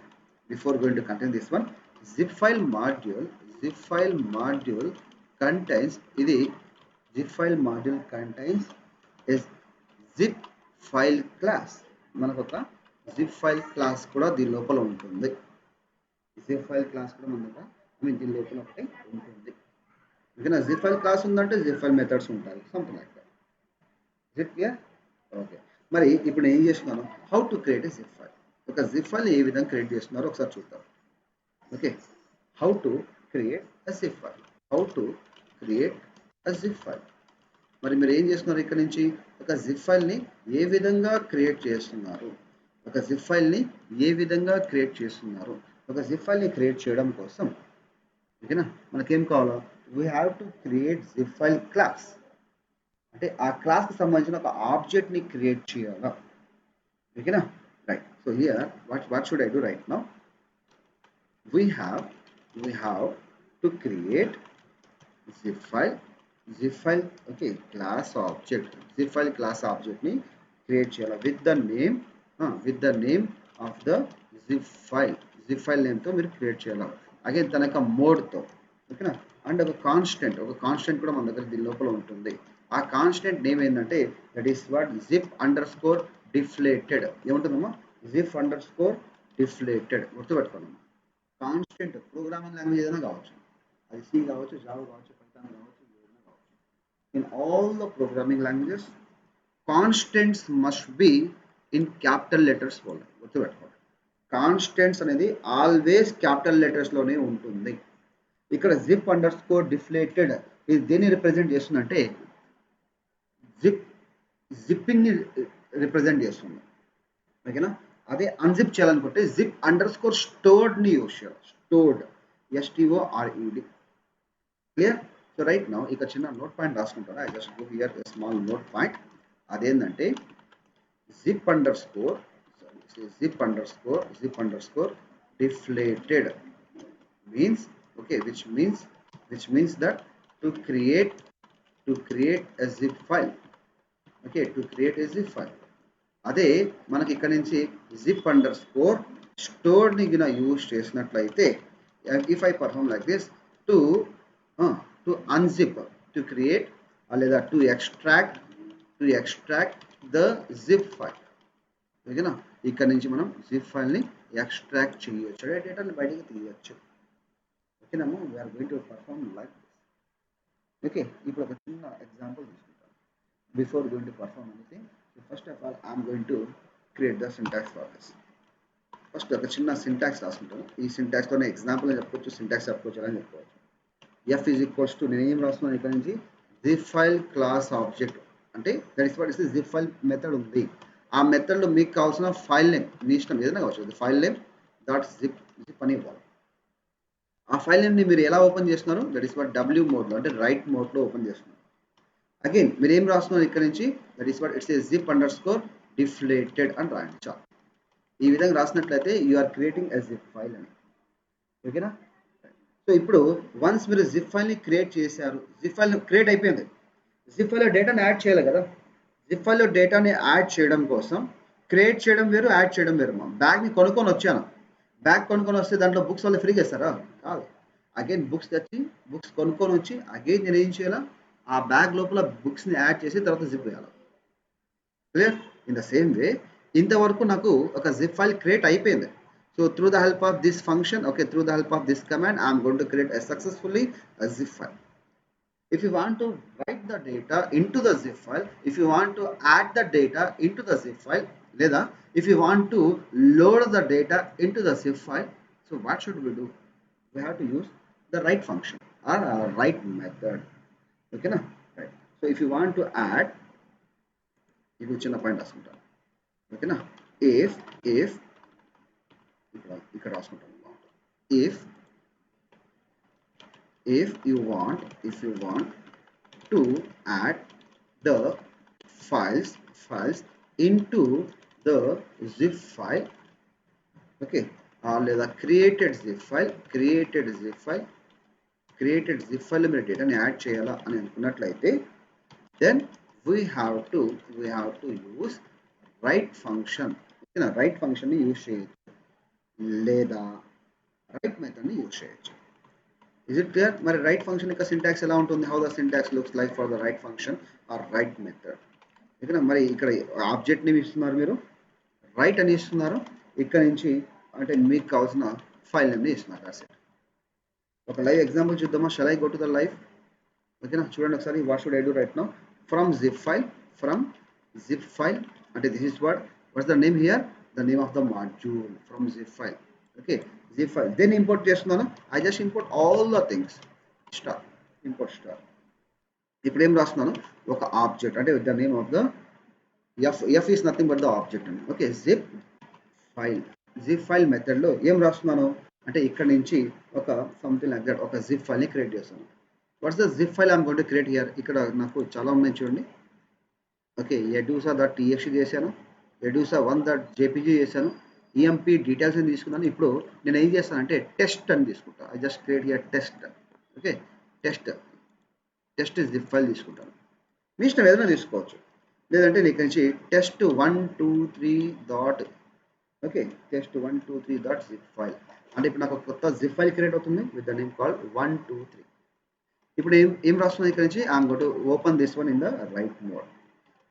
before going to continue this one. Zip file module contains ఇది zip file module contains is zip file class. మనకు ఒక zip file class కూడా దీని లోపల ఉంటుంది. zip file class కూడా మన దగ్గర దీని లోపల ఒకటి ఉంటుంది. ఓకేనా? zip file class ఉందంటే zip file methods ఉంటాయి, something like that. Is it clear? Okay, మరి ఇప్పుడు నేను ఏం చేస్తున్నాను, how to create A zip file. ఒక జిప్ ఫైల్ ఏ విధంగా క్రియేట్ చేస్తున్నారో ఒకసారి చూద్దాం. Okay, how to create a zip file. How to create a zip file. మరి మీరు ఏం చేస్తున్నారు, ఇక్కడ నుంచి ఒక జిప్ ఫైల్ని ఏ విధంగా క్రియేట్ చేస్తున్నారు, ఒక జిప్ ఫైల్ని ఏ విధంగా క్రియేట్ చేస్తున్నారు. ఒక జిప్ ఫైల్ని క్రియేట్ చేయడం కోసం ఓకేనా మనకేం కావాలో, we have to create zip file class. అంటే ఆ క్లాస్కి సంబంధించిన ఒక ఆబ్జెక్ట్ని క్రియేట్ చేయాలా. ఓకేనా right. So here what should I do right now, we have to create zip file okay class object. Zip file class object ni create cheyala with the name of the zip file name తో మీరు create చేయాలి. Again తన యొక్క mode తో ఓకేనా. And ఒక constant కూడా మన దగ్గర దీని లోపల ఉంటుంది. ఆ కాన్స్టెంట్ నేమ్ ఏంటంటే that is what zip underscore deflated. ఏముంటుందమ్మా, జిప్ అండర్ స్కోర్ డిఫ్లేటెడ్. గుర్తుపెట్టుకోండి, కాన్స్టెంట్ ప్రోగ్రామింగ్ లాంగ్వేజ్ ఏదైనా కావచ్చు, అది సి కావచ్చు, జావా కావచ్చు, పైథాన్ కావచ్చు, ఏదైనా కావచ్చు. In all the programming languages constants must be in capital letters follow. గుర్తుపెట్టుకోండి, కాన్స్టెంట్స్ అనేది ఆల్వేస్ క్యాపిటల్ లెటర్స్ లోనే ఉంటుంది. ఇక్కడ జిప్ అండర్ స్కోర్ డిఫ్లేటెడ్ ఇది దేన్ని రిప్రజెంట్ చేస్తుందంటే జిప్పింగ్ ని రిప్రజెంట్ చేస్తుంది. ఓకేనా. అదే అన్జిప్ చేయాలనుకుంటే జిప్ అండర్ స్కోర్ స్టోర్డ్ ని యూస్ చేయాలి. Stored STORED. Clear. So right now ఇక చిన్న నోట్ పాయింట్ రాసుకుంటారా. I just go here a small note point. అదేంటంటే zip underscore deflated means okay which means that to create a zip file. okay to create a zip file. అదే మనకి ఇక్కడ నుంచి zip underscore stored ని గిన use చేసినట్లయితే if I perform like this to unzip to create లేదా to extract the zip file. ఓకేనా. ఇక్కడ నుంచి మనం జిప్ ఫైల్ ని ఎక్స్ట్రాక్ట్ చేయొచ్చు, డేటాని బయటికి తీయచ్చు. ఓకేనమ్మా, we're going to perform like this. Okay, ఇప్పుడు ఒక చిన్న ఎగ్జాంపుల్ తీసుకుంటాం before going to perform anything. First of all I'm going to create the syntax for this. First ఒక చిన్న సింటాక్స్ రాసుకుంటాను. ఈ సింటాక్స్తోనే ఎగ్జాంపుల్ అని చెప్పుకోవచ్చు, సింటాక్స్ చెప్పుకోవచ్చు అని చెప్పుకోవచ్చు. ఎఫ్ ఈజ్ ఈక్వల్స్ టు నేను ఏం రాస్తున్నాను ఇక్కడ నుంచి జిప్ ఫైల్ క్లాస్ ఆబ్జెక్ట్ అంటే that is what is zip file method ఉంది. ఆ మెథడ్లో మీకు కావాల్సిన ఫైల్ నేమ్ మీ ఇష్టం ఏదైనా కావచ్చు, ఫైల్ నేమ్ డాట్ జిప్ అని ఇవ్వాలి. ఆ ఫైల్ నేమ్ని మీరు ఎలా ఓపెన్ చేస్తున్నారు, దట్ ఇస్ వాట్ W మోడ్లో అంటే రైట్ మోడ్లో ఓపెన్ చేస్తున్నారు. అగైన్ మీరు ఏం రాస్తున్నారు ఇక్కడ నుంచి that is what it's a zip underscore deflated అని రాయండి చాలు. ఈ విధంగా రాసినట్లయితే you are creating a zip file అని. ఓకేనా. సో ఇప్పుడు వన్స్ మీరు జిప్ ఫైల్ని క్రియేట్ చేశారు, జిప్ ఫైల్ క్రియేట్ అయిపోయింది. జిప్ ఫైల్లో డేటాని యాడ్ చేయాలి కదా. జిప్ ఫైల్లో డేటాని యాడ్ చేయడం కోసం క్రియేట్ చేయడం వేరు, యాడ్ చేయడం వేరు. బ్యాగ్ని కొనుక్కొని వచ్చాను, బ్యాగ్ కొనుక్కొని వస్తే దాంట్లో బుక్స్ వాళ్ళు ఫ్రీగా ఇస్తారా? కాదు. అగైన్ బుక్స్ తెచ్చి బుక్స్ కొనుక్కొని వచ్చి అగైన్ నేను ఏం చేయాలా, ఆ బ్యాగ్ లోపల బుక్స్ని యాడ్ చేసి తర్వాత జిప్ వేయాలి. Clear. In the same way ఇంతవరకు నాకు ఒక జిప్ ఫైల్ క్రియేట్ అయిపోయింది. So through the help of this function through the help of this command I'm going to create successfully a zip file. If you want to write the data into the zip file, if you want to add the data into the zip file, లేదా if you want to load the data into the zip file, so what should we do? We have to use the write function or write method. Okay na? Right. So if you want to add, ఇది చిన్న point రాసుకుంటాను. ఓకేనా. if ఇక్కడ రాసుకుంటాను. if you want to add the files into the zip file, okay, లేదా created zip file మీరు డేటాని add చేయాలా అని అనుకున్నట్లయితే then we have to use write function. ఓకేనా. రైట్ ఫంక్షన్ని యూజ్ చేయొచ్చు లేదా రైట్ మెథడ్ని యూజ్ చేయొచ్చు. Is it clear? మరి రైట్ ఫంక్షన్ యొక్క సింటాక్స్ ఎలా ఉంటుంది, how the syntax looks like for the right function are right method. ఓకేనా. మరి ఇక్కడ ఆబ్జెక్ట్ని ఇస్తున్నారు, మీరు రైట్ అని ఇస్తున్నారు, ఇక్కడ నుంచి అంటే మీకు కావాల్సిన ఫైల్ నేమ్ని ఇస్తున్నారు. That's it. ఒక లైవ్ ఎగ్జాంపుల్ చూద్దామా. Shall I go to the live. ఓకేనా. చూడండి ఒకసారి. What should I do right now, from zip file అంటే this is what's the name here, the name of the module from zip file. Okay. Zip file దేన్ని import చేస్తున్నాను, I just import all the things star, import star. ఇప్పుడు ఏం రాస్తున్నాను, ఒక object అంటే the name of the f is nothing but the object అండి. Okay, zip file మెథడ్లో ఏం రాస్తున్నాను అంటే ఇక్కడ నుంచి ఒక సంథింగ్ లైక్ దట్ ఒక జిప్ ఫైల్ని క్రియేట్ చేస్తాను. What's the zip file I'm going to create here. ఇక్కడ నాకు చాలా ఉన్నాయి చూడండి. ఓకే, edusa.txt చేశాను, edusa1.jpg చేశాను, ఈఎంపీ డీటెయిల్స్ అని తీసుకున్నాను. ఇప్పుడు నేను ఏం చేస్తానంటే టెస్ట్ అని తీసుకుంటా. I just create here test. Okay, test zip file తీసుకుంటాను. మీ ఇష్టం ఏదైనా తీసుకోవచ్చు, లేదంటే ఇక్కడ నుంచి test123 dot, okay, test123 dot zip file అంటే ఇప్పుడు నాకు ఒక కొత్త జిప్ ఫైల్ క్రియేట్ అవుతుంది విత్ ద నేమ్ కాల్డ్ 123. ఇప్పుడు ఏం రాస్తున్నాను ఇక్కడ నుంచి, I'm going to open this one in the right mode.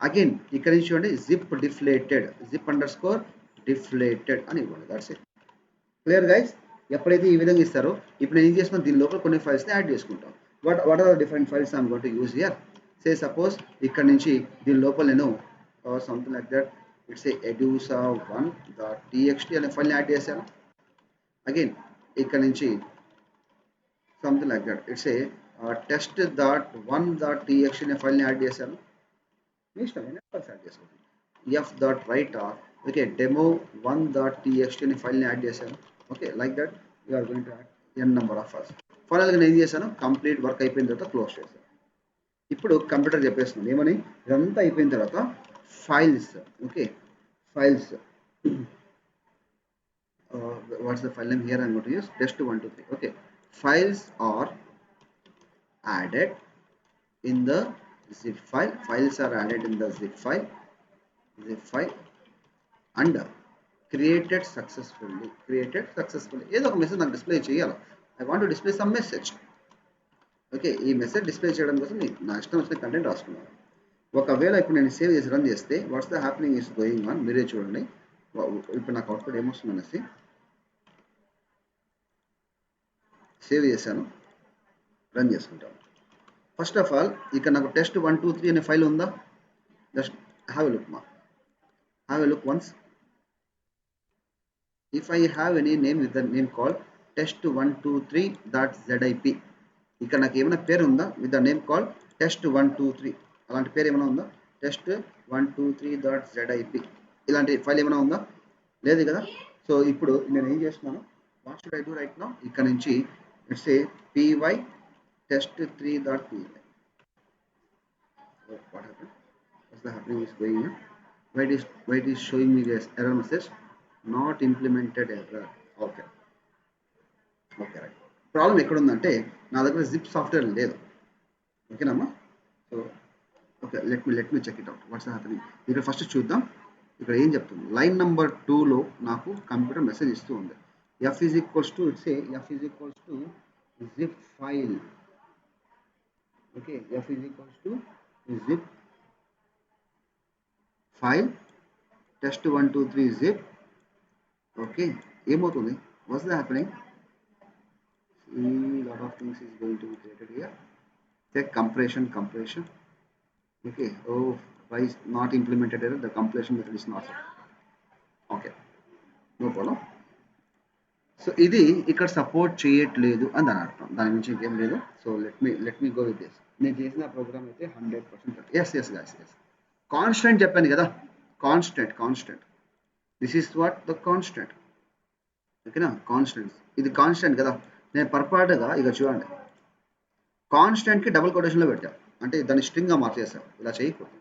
Again ఇక్కడ నుంచి చూడండి జిప్ డిఫ్లేటెడ్, zip_deflated అని ఇవ్వండి. That's it. Clear guys. ఎప్పుడైతే ఈ విధంగా ఇస్తారో ఇప్పుడు నేను ఏం చేస్తున్నాను, దీని లోపల కొన్ని ఫైల్స్ని యాడ్ చేసుకుంటాం. What are the different files I'm going to use here. Say suppose ఇక్కడ నుంచి దీని లోపల నేను something like that it's edusa1.txt అనే ఫైల్ని యాడ్ చేశాను. అగైన్ ఇక్కడ నుంచి something like that it's test.1.txt అనే ఫైల్ని యాడ్ చేశాను. మీ ఇష్టం ఫైల్స్ యాడ్ చేసుకోండి. f.write ఓకే demo1.txt అనే ఫైల్ని యాడ్ చేశాను. Okay, like that you are going to add n number of files. ఫైనల్గా నేను ఏం చేశాను, కంప్లీట్ వర్క్ అయిపోయిన తర్వాత క్లోజ్ చేశాను. ఇప్పుడు కంప్యూటర్ చెప్పేస్తుంది ఏమని, ఇదంతా అయిపోయిన తర్వాత files, okay files, what's the file name here I'm going to use test123. Okay, files are added in the zip file, files are added in the zip file and created successfully. ఏదో ఒక message నాకు display చేయాలి. I want to display some message. Okay, ఈ message display చేయడం కోసం నా ఇష్టం వచ్చిన కంటెంట్ రాసుకున్నాను. ఒకవేళ ఇప్పుడు నేను సేవ్ చేసి రన్ చేస్తే watts the happening is going on, మీరే చూడండి. ఇప్పుడు నాకు అవుట్పుట్ ఏమొస్తుంది అనేసి సేవ్ చేశాను, రన్ చేసుకుంటాను. ఫస్ట్ ఆఫ్ ఆల్ ఇక్కడ నాకు test123 అనే ఫైల్ ఉందా, just have a look once. If I have any name with the name called test123.zip, ఇక్కడ నాకు ఏమైనా పేరు ఉందా with the name called test123, అలాంటి పేరు ఏమైనా ఉందా, test123.zip ఇలాంటి ఫైల్ ఏమైనా ఉందా, లేదు కదా. సో ఇప్పుడు నేను ఏం చేస్తున్నాను, what should I do right now, ఇక్కడ నుంచి it's py test3.py. what happened, what's the happening is going on, why it is showing me this error message, not implemented error. Okay right. Problem ఎక్కడ ఉందంటే నా దగ్గర zip software లేదు. ఓకేనమ్మా. So okay, let me check it out what's happening. ఇక్కడ first చూద్దాం ఇక్కడ ఏం చెప్తుంది. లైన్ నెంబర్ 2లో నాకు కంప్యూటర్ మెసేజ్ ఇస్తూ ఉంది, f is equals to zip file. Okay, f is equals to zip file test123 zip. Okay, ఏమవుతుంది, what's the happening, lot of things is going to be created here. Check compression. Okay, oh, why is not implemented error, the completion method is not set. Okay, no problem. So ఇది ఇక్కడ support చేయట్లేదు అని దాని అర్థం, దాని నుంచి ఇంకేం లేదు. So let me go with this. నేను చేసిన ప్రోగ్రామ్ అయితే 100%. ఎస్ గాయ్స్, కాన్స్టెంట్ చెప్పాను కదా, constant. This is what the constant. ఓకేనా, కాన్స్టెంట్స్, ఇది కాన్స్టెంట్ కదా. నేను పర్పాటుగా ఇక చూడండి కాన్స్టెంట్కి డబుల్ కొటేషన్లో పెట్టా, అంటే దాన్ని స్ట్రింగ్గా మార్చేసాను. ఇలా చేయకూడదు,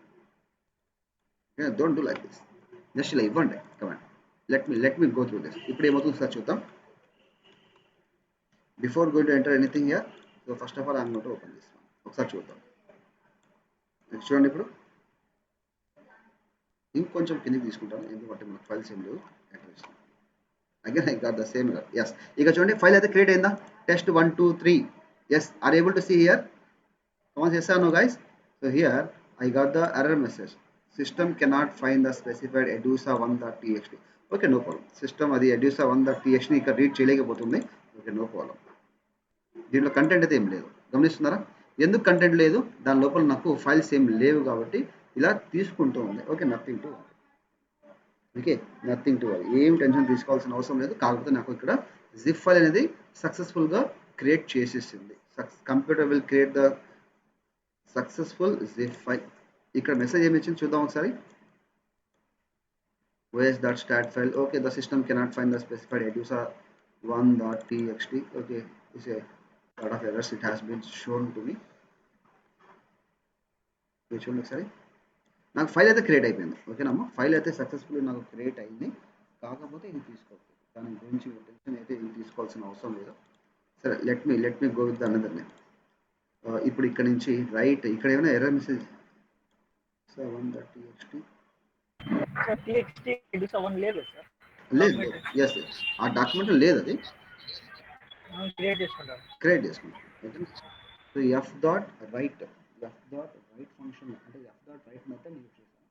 don't do like this. Just ఇలా ఇవ్వండి command. Let me go through this. ఇప్పుడు ఏమవుతుంది సార్ చూద్దాం. Before going to enter anything here, so first of all I'm going to open this. ఒకసారి చూద్దాం. చూడండి ఇప్పుడు ఇంకొంచెం కిందకి తీసుకుంటాను, ఎందుకంటే మనకు ఫైల్స్ ఏం లేవు. Again I got the same error. Yes, ఇక చూడండి ఫైల్ అయితే క్రియేట్ అయిందా, test123. Yes, are able to see here, comment చేశాను guys. So here I got the error message, system cannot find the specified edusa1.txt. Okay, no problem. System అది edusa1.txt ఇక్కడ read చేయలేకపోతుంది. Okay, no problem. దీంట్లో content అయితే ఏం లేదు, గమనిస్తున్నారా. ఎందుకు content లేదు, దాని లోపల నాకు ఫైల్స్ ఏం లేవు కాబట్టి ఇలా తీసుకుంటూ ఉంది. ఓకే, నథింగ్ టు వరీ, ఏం టెన్షన్ తీసుకోవాల్సిన అవసరం లేదు. కాకపోతే నాకు ఇక్కడ జిప్ ఫైల్ అనేది సక్సెస్ఫుల్గా క్రియేట్ చేసేసింది. Computer will create the successful zip file. ఇక్కడ మెసేజ్ ఏమి ఇచ్చింది చూద్దాం ఒకసారి. os.stat file. Okay, the system cannot find the specified edusa1.txt. Okay, it's a lot of errors. It has been shown to me. చూడండి ఒకసారి, నాకు file అయితే create అయిపోయింది. ఓకేనమ్మా, ఫైల్ అయితే సక్సెస్ఫుల్ నాకు క్రియేట్ అయింది. కాకపోతే ఇది తీసుకోవచ్చు, దాని గురించి టెన్షన్ అయితే ఇది తీసుకోవాల్సిన అవసరం లేదు. సరే, let me go with another name. ఇప్పుడు ఇక్కడ నుంచి రైట్, ఇక్కడ ఏమైనా ఎర్రర్ మెసేజ్ 1.txt లేదు సార్. లేదు. ఎస్, ఆ డాక్యుమెంట్ లేదు, అది క్రియేట్ చేసుకుంటాం. Okay. So f dot write function అంటే f dot write method use చేశాను.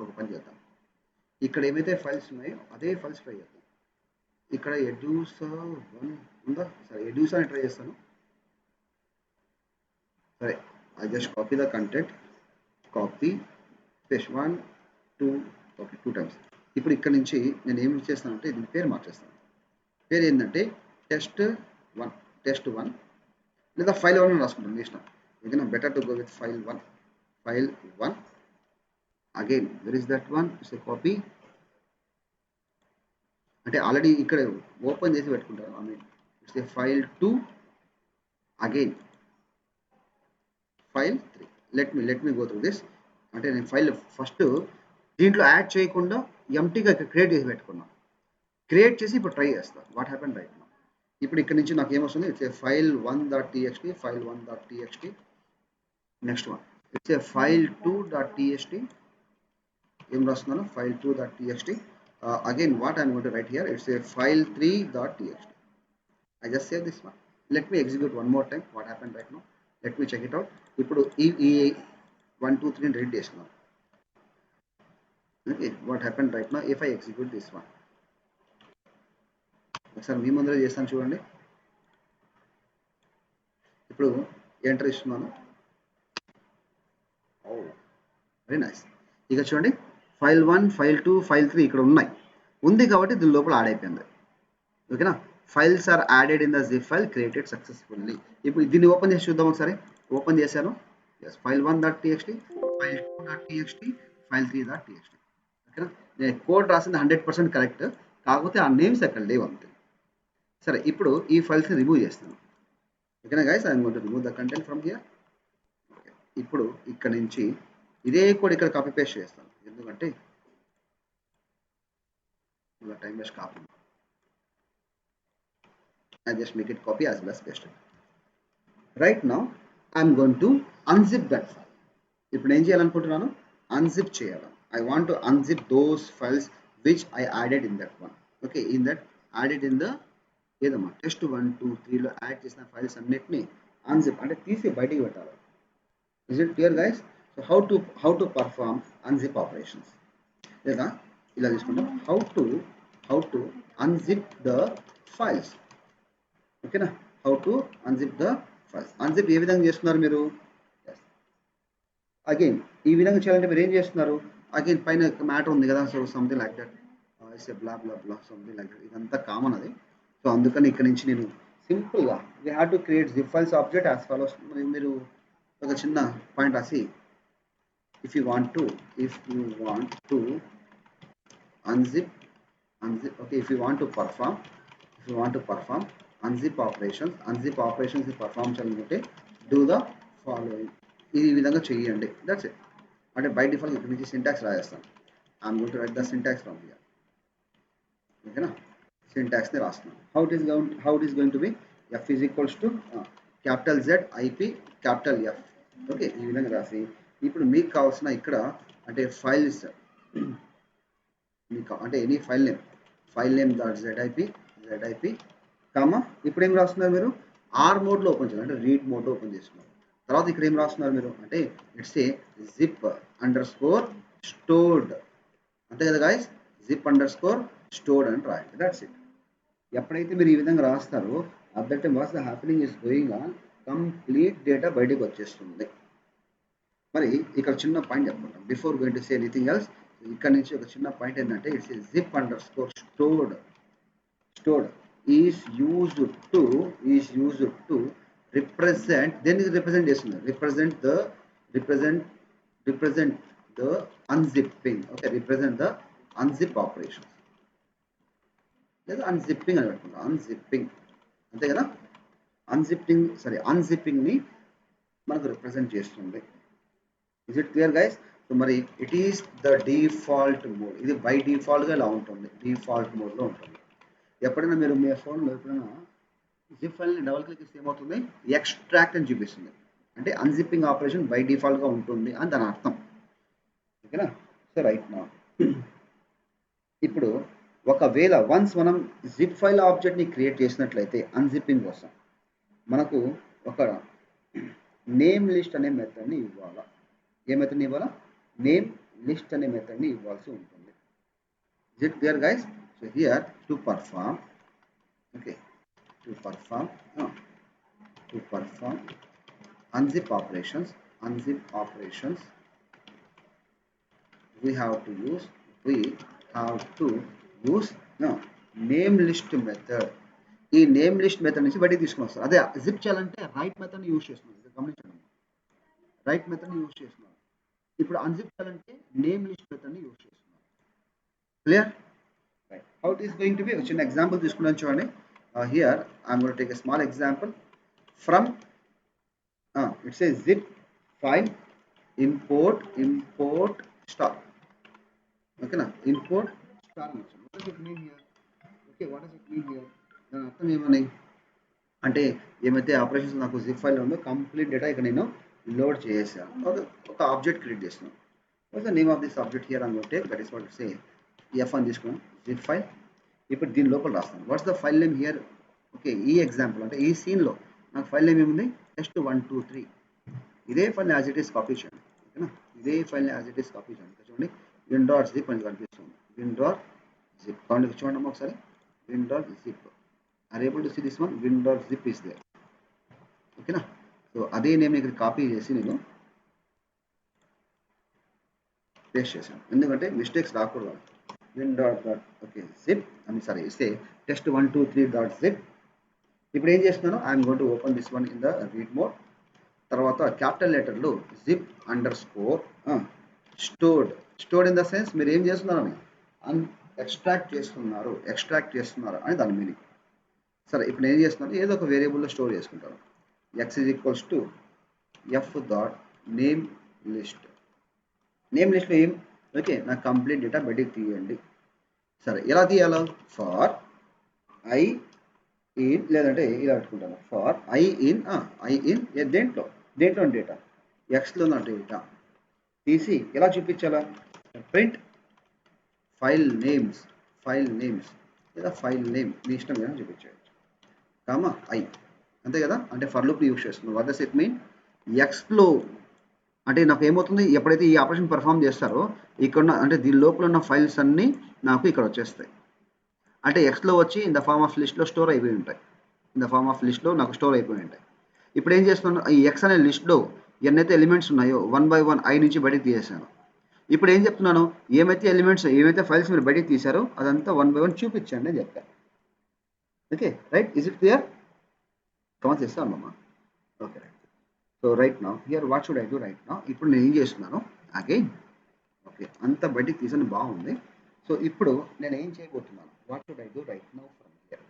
ఒక పని చేద్దాం, ఇక్కడ ఏమైతే ఫైల్స్ ఉన్నాయో అదే ఫైల్స్ ట్రై చేద్దాం. ఇక్కడ edusa1 ఉందా? సరే, edusa అని ట్రై చేస్తాను. సరే, I just copy the content, copy, paste 1 2 okay, 2 times. ఇప్పుడు ఇక్కడ నుంచి నేను ఏం చేస్తానంటే దీని పేరు మార్చేస్తాను. పేరు ఏంటంటే టెస్ట్ వన్ లేదా ఫైల్ 1 అని రాసుకుంటాను, మీ ఇష్టం. ఓకేనా, better to go with file 1. Again where is that one? It's a copy. అంటే ఆల్రెడీ ఇక్కడ ఓపెన్ చేసి పెట్టుకుంటారు. I mean it's a file 2. Again file 3. Let me go through this. అంటే నేను ఫైల్ ఫస్ట్ దీంట్లో యాడ్ చేయకుండా ఎంటీగా ఇక్కడ క్రియేట్ చేసి పెట్టుకున్నాను. క్రియేట్ చేసి ఇప్పుడు ట్రై చేస్తాను వాట్ హ్యాపెన్ రైట్ నౌ. ఇప్పుడు ఇక్కడ నుంచి నాకు ఏమొస్తుంది? It's a file 1.txt, file 1.txt. Next one it's a file 2.txt. ఏం రాస్తున్నాను? File 2.txt. Again what I'm going to write here, it's a file 3.txt. I just save this one. Let me execute one more time. What happened right now? Let me check it out. ఇప్పుడు ఈ 1 2 3 read చేస్తున్నాను. Okay, what happened right now if I execute this one? ఒకసారి మీ ముందర చేస్తాను చూడండి. ఇప్పుడు enter ఇస్తున్నాను. ఓ very nice. ఇక చూడండి, ఫైల్ 1 ఫైల్ 2 ఫైల్ 3 ఇక్కడ ఉంది కాబట్టి దీని లోపల యాడ్ అయిపోయింది. ఓకేనా, files are added in the zip file created successfully. ఇప్పుడు దీన్ని ఓపెన్ చేసి చూద్దాం ఒకసారి. ఓపెన్ చేశాను. Yes, file 1.txt, file 2.txt, file 3.txt. ఓకేనా, నేను కోడ్ రాసింది 100% కరెక్ట్, కాకపోతే ఆ నేమ్స్ అక్కడ లేవు అంతే. సరే, ఇప్పుడు ఈ ఫైల్స్ని రిమూవ్ చేస్తాను. ఓకేనా guys, I'm going to remove the content from here. Okay, ఇప్పుడు ఇక్కడ నుంచి ఇదే కోడ్ ఇక్కడ కాపీ పేస్ట్ చేస్తాను, ఎందుకంటే ఇలా టైం వేస్ట్ కాకుండా. I just make it copy as well as paste. Right now I'm going to unzip that file. ఇప్పుడు ఏం చేయాలనుకుంటున్నాను? unzip చేయాలి. I want to unzip those files which I added in that one. Okay, in that added in the ఏదమ్మా test 1 2 3 లో add చేసిన files అన్నిటిని unzip అంటే తీసి బయటికి పెట్టాలి. Is it clear guys? So how to perform unzip operations, లేదా ఇలా తీసుకుంటాం, how to unzip the files. ఓకేనా, how to unzip the files. Unzip ఏ విధంగా చేస్తున్నారు మీరు? అగైన్ ఈ విధంగా చేయాలంటే మీరు ఏం చేస్తున్నారు? అగైన్ పైన మ్యాటర్ ఉంది కదా, so something like that, it's A blah blah blah something like that. ఇదంతా కామన్ అది. సో అందుకని ఇక్కడ నుంచి నేను సింపుల్గా we have to create zip files object as follows. మీరు ఒక చిన్న పాయింట్ రాసి, if you want to unzip, okay, if you want to perform unzip operations perform చేయాలంటే do the following, ఈ విధంగా చేయండి. That's it. అంటే బై డిఫాల్ట్ ఇక్కడ నుంచి సింటాక్స్ రాయేస్తాను. I'm going to write the syntax from here. ఓకేనా, సింటాక్స్ని రాస్తున్నాను. How it is going to be f is equals to capital Z IP capital F. Okay, ఈ విధంగా రాసి ఇప్పుడు మీకు కావాల్సిన ఇక్కడ అంటే ఫైల్స్ మీకు అంటే any file name dot ZIP comma. ఇప్పుడు ఏం రాస్తున్నారు మీరు? ఆర్ మోడ్లో ఓపెన్ చేయాలి, అంటే రీడ్ మోడ్లో ఓపెన్ చేస్తున్నారు. తర్వాత ఇక్కడ ఏం రాస్తున్నారు మీరు అంటే it's a zip underscore stored, అంతే కదా guys, zip underscore stored అని రాయండి. That's it. ఎప్పుడైతే మీరు ఈ విధంగా రాస్తారో at that time what's the happening is going on, complete data బయటకు వచ్చేస్తుంది. మరి ఇక్కడ చిన్న పాయింట్ చెప్పుకుంటాం before going to say anything else. ఇక్కడ నుంచి ఒక చిన్న పాయింట్ ఏంటంటే it's zip underscore stored is used to represent దేనికి రిప్రజెంట్ చేస్తుంది represent the unzipping. Okay, represent the unzip operations లేదా అన్జిప్పింగ్ అని పెట్టుకుంటాం. అన్జిప్పింగ్ అంతే కదా, అన్జిప్పింగ్ ని మనకు రిప్రజెంట్ చేస్తుంది. Is it clear guys? So మరి it is the default mode. ఇది బై డిఫాల్ట్ గా ఇలా ఉంటుంది, డిఫాల్ట్ మోడ్ లో ఉంటుంది. ఎప్పుడైనా మీరు మీ ఫోన్లో ఎప్పుడైనా జిప్ ఫైల్ని డబుల్ క్లిక్ ఇస్తే ఏమవుతుంది, ఎక్స్ట్రాక్ట్ అని చూపిస్తుంది. అంటే అన్జిప్పింగ్ ఆపరేషన్ బై డిఫాల్ట్గా ఉంటుంది అని దాని అర్థం. ఓకేనా? సో రైట్ నా ఇప్పుడు ఒకవేళ వన్స్ మనం జిప్ ఫైల్ ఆబ్జెక్ట్ని క్రియేట్ చేసినట్లయితే అన్జిప్పింగ్ కోసం మనకు ఒక నేమ్ లిస్ట్ అనే మెథడ్ని ఇవ్వాలా. ఏ మెథడ్ని ఇవ్వాలా? నేమ్ లిస్ట్ అనే మెథడ్ని ఇవ్వాల్సి ఉంటుంది. Is it clear guys? So here to perform unzip operations, we have to use name list method. ఈ నేమ్ లిస్ట్ మెథడ్ నుంచి బయటికి తీసుకుని వస్తారు. అదే జిప్ చేయాలంటే రైట్ మెథడ్ని యూజ్ చేస్తున్నాం. గమనించండి, రైట్ మెథడ్ని యూజ్ చేస్తున్నాం. ఇప్పుడు అన్జిప్ చేయాలంటే నేమ్ లిస్ట్ మెథడ్ని యూజ్ చేస్తున్నాం. Clear? How it is going to be? Which an example తీసుకున్నాను చూడండి. Here I am going to take a small example from it says zip file import star. Okay na, import star. What does it mean here? Okay, what does it mean here? దాని అర్థం ఏమని అంటే ఏమైతే operations నాకు zip file ఉందో complete data ఇక్కడ నేను load చేసాను. ఒక ఆబ్జెక్ట్ క్రియేట్ చేస్తున్నాను. Watts the name of this object here I take, that is what it say F అని తీసుకున్నాం, జిప్ ఫైల్. ఇప్పుడు దీని లోపల రాస్తాను. Watts the file name here? Okay, ఈ ఎగ్జాంపుల్ అంటే ఈ సీన్లో నాకు ఫైల్ నేమ్ ఏముంది? test123. ఇదే ఫైల్ని యాజ్ ఇట్ ఈస్ కాపీ చేయండి. ఓకేనా? ఇదే ఫైల్ని యాజ్ ఇట్ ఈస్ కాపీ చేయండి. చూడండి, win.zip అని కనిపిస్తుంది. win.zip కావాలి చూడండి ఒకసారి. win.zip. Are able to see this one? win.zip is there. ఓకేనా? సో అదే నేమ్ ఇక్కడ కాపీ చేసి నేను పేస్ట్ చేశాను, ఎందుకంటే మిస్టేక్స్ రాకూడదు. zip, I'm sorry, say test123.zip. ఇప్పుడు ఏం చేస్తున్నాను? I'm going to open this one in the read mode. తర్వాత క్యాపిటల్ లెటర్లో zip underscore stored in the sense మీరు ఏం చేస్తున్నారని ఎక్స్ట్రాక్ట్ చేస్తున్నారు అని దాని మీనింగ్. సరే, ఇప్పుడు ఏం చేస్తున్నారు? ఏదో ఒక వేరియబుల్లో స్టోర్ చేసుకుంటారు. x is equals to f.name list. Name లిస్ట్లో ఏం? ఓకే, నాకు కంప్లీట్ డేటా బయటికి తీయండి. సరే, ఎలా తీయాలో? ఫార్ ఐ ఇన్, లేదంటే ఇలా పెట్టుకుంటాను, ఫార్ ఐ ఇన్ దేంట్లో డేటా ఎక్స్లో ఉన్న డేటా తీసి ఎలా చూపించాలా? ప్రింట్ ఫైల్ నేమ్స్ లేదా ఫైల్ నేమ్ మీ ఇష్టం ఏమైనా చూపించవచ్చు. కామా ఐ, అంతే కదా. అంటే ఫర్ లూప్ యూజ్ చేస్తున్నాం. What does it mean? ఎక్స్లో అంటే నాకు ఏమవుతుంది, ఎప్పుడైతే ఈ ఆపరేషన్ పర్ఫామ్ చేస్తారో ఇక్కడ అంటే దీని లోపల ఉన్న ఫైల్స్ అన్నీ నాకు ఇక్కడ వచ్చేస్తాయి. అంటే ఎక్స్లో వచ్చి ఇన్ ద ఫార్మ్ ఆఫ్ లిస్ట్లో స్టోర్ అయిపోయి ఉంటాయి. నాకు స్టోర్ అయిపోయి ఉంటాయి. ఇప్పుడు ఏం చేస్తున్నాను? ఈ ఎక్స్ అనే లిస్ట్లో ఎన్నైతే ఎలిమెంట్స్ ఉన్నాయో 1 by 1 ఐ నుంచి బయటకు తీసేసాను. ఇప్పుడు ఏం చెప్తున్నాను? ఏమైతే ఫైల్స్ మీరు బయటకు తీశారో అదంతా 1 by 1 చూపించండి అని చెప్పాను. Okay, right? Is it clear? Comment చేస్తాను అమ్మా. Okay, right. So right now here what should I do right now? ఇప్పుడు నేను ఏం చేస్తున్నాను అగైన్. ఓకే, అంత బయటికి తీసాను, బాగుంది. సో ఇప్పుడు నేను ఏం చేయబోతున్నాను? What should I do right now from here?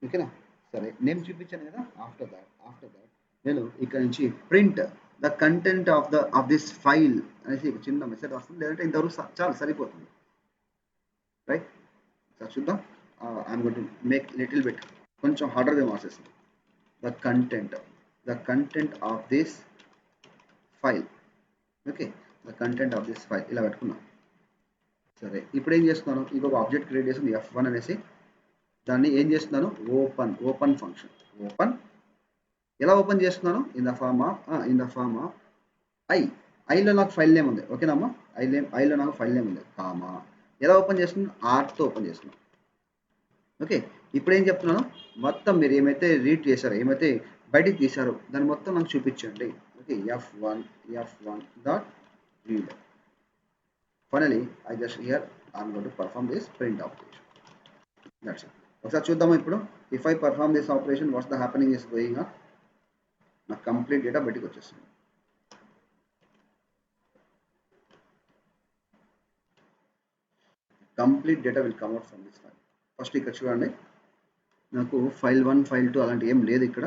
ఓకేనా? సరే, నేను చూపించాను కదా. ఆఫ్టర్ దాట్ నేను ఇక్కడ నుంచి print the content of this file అనేసి ఒక చిన్న మెసేజ్ వస్తుంది. లేదంటే ఇంతవరకు చాలా సరిపోతుంది. రైట్? సార్ చూద్దాం. I'm going to make little bit కొంచెం హార్డర్గా మార్చేస్తాను. The content of this file. Okay, the content of this file ఇలా పెట్టుకున్నాం. సరే, ఇప్పుడు ఏం చేస్తున్నాను? ఇంకొక ఆబ్జెక్ట్ క్రియేట్ చేస్తుంది f1 అనేసి. దాన్ని ఏం చేస్తున్నాను? Open function. ఎలా ఓపెన్ చేస్తున్నాను? ఇన్ ద ఫార్మ్ ఆఫ్ ఐలో నాకు ఫైల్ నేమ్ ఉంది. ఓకేనమ్మా? ఐలో నాకు ఫైల్ నేమ్ ఉంది. కామా ఎలా ఓపెన్ చేస్తున్నాను? ఆర్తో ఓపెన్ చేస్తున్నాను. ఓకే, ఇప్పుడు ఏం చెప్తున్నాను? మొత్తం మీరు ఏమైతే రీడ్ చేశారో, ఏమైతే బయటికి తీశారో దాన్ని మొత్తం నాకు చూపించండి. Okay, f1 dot read Finally, I just here I'm going to perform this print operation. That's it. ఒకసారి చూద్దామా ఇప్పుడు if I perform this operation what's the happening is going on. నా కంప్లీట్ డేటా బయటికి వచ్చేస్తుంది. Complete data will come out from this file. First ఇక్కడ చూడండి, నాకు file 1 file 2 అలాంటి ఏం లేదు ఇక్కడ.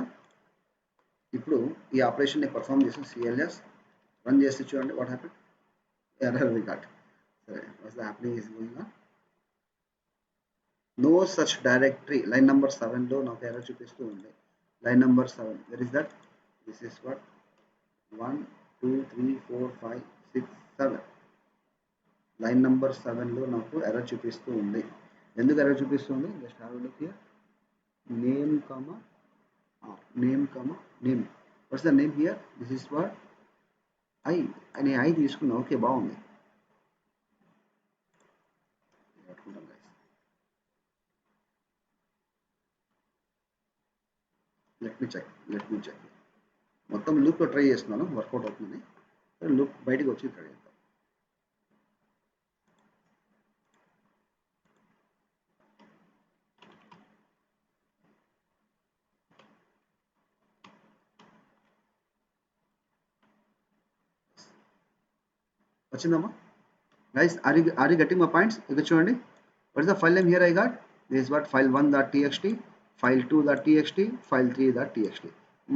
ఇప్పుడు ఈ ఆపరేషన్ని పర్ఫామ్ చేసి సిఎల్ఎస్ రన్ చేసి చూడండి what happen. Error we got. సరే, what's the happening is going on. No such directory line number 7లో నాకు ఎర్రర్ చూపిస్తూ ఉంది. Line number 7 where is that? This is what 1 2 3 4 5 6 7. Line number 7లో నాకు ఎర్రర్ చూపిస్తూ ఉంది. ఎందుకు ఎర్రర్ చూపిస్తుంది? Just have a look here. Name comma name. What's the name here? This is what I. నేను ఐ తీసుకున్నా. ఓకే, బాగుంది. పట్టుకుంటాం గైస్. Let me check. మొత్తం లూప్లో ట్రై చేస్తున్నాను, వర్కౌట్ అవుతుంది. లూప్ బయటికి వచ్చి ట్రై చేద్దాం. వచ్చిందమ్మా guys? Are you getting my points? ఇక్కడ చూడండి, what is the file name here I got? This is what file 1.txt, file 2.txt, file 3.txt.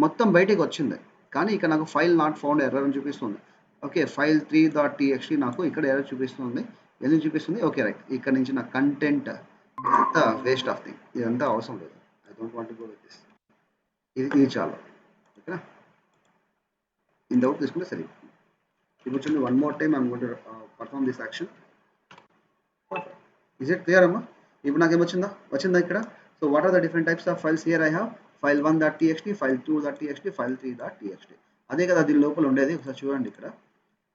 మొత్తం బయటికి వచ్చింది, కానీ ఇక్కడ నాకు ఫైల్ నాట్ ఫౌండ్ ఎర్రర్ అని చూపిస్తుంది. ఓకే, ఫైల్ 3.txt నాకు ఇక్కడ ఎర్రర్ చూపిస్తుంది. ఎందుకు చూపిస్తుంది? ఓకే రైట్, ఇక్కడ నుంచి నా కంటెంట్ అంతా వేస్ట్ ఆఫ్ థింగ్. ఇదంతా అవసరం లేదు. I don't want to go with this. ఇది చాలు. ఓకేనా? ఇంత అవుట్ తీసుకుంటే సరే. ఇప్పుడు చూడండి, one more time I'm going to perform this action. Is it clear అమ్మా? ఇప్పుడు నాకు వచ్చిందా ఇక్కడ? So what are the different types of files here I have? File 1.txt, file 2.txt, file 3.txt. అదే కదా దీని లోపల ఉండేది. ఒకసారి చూడండి ఇక్కడ,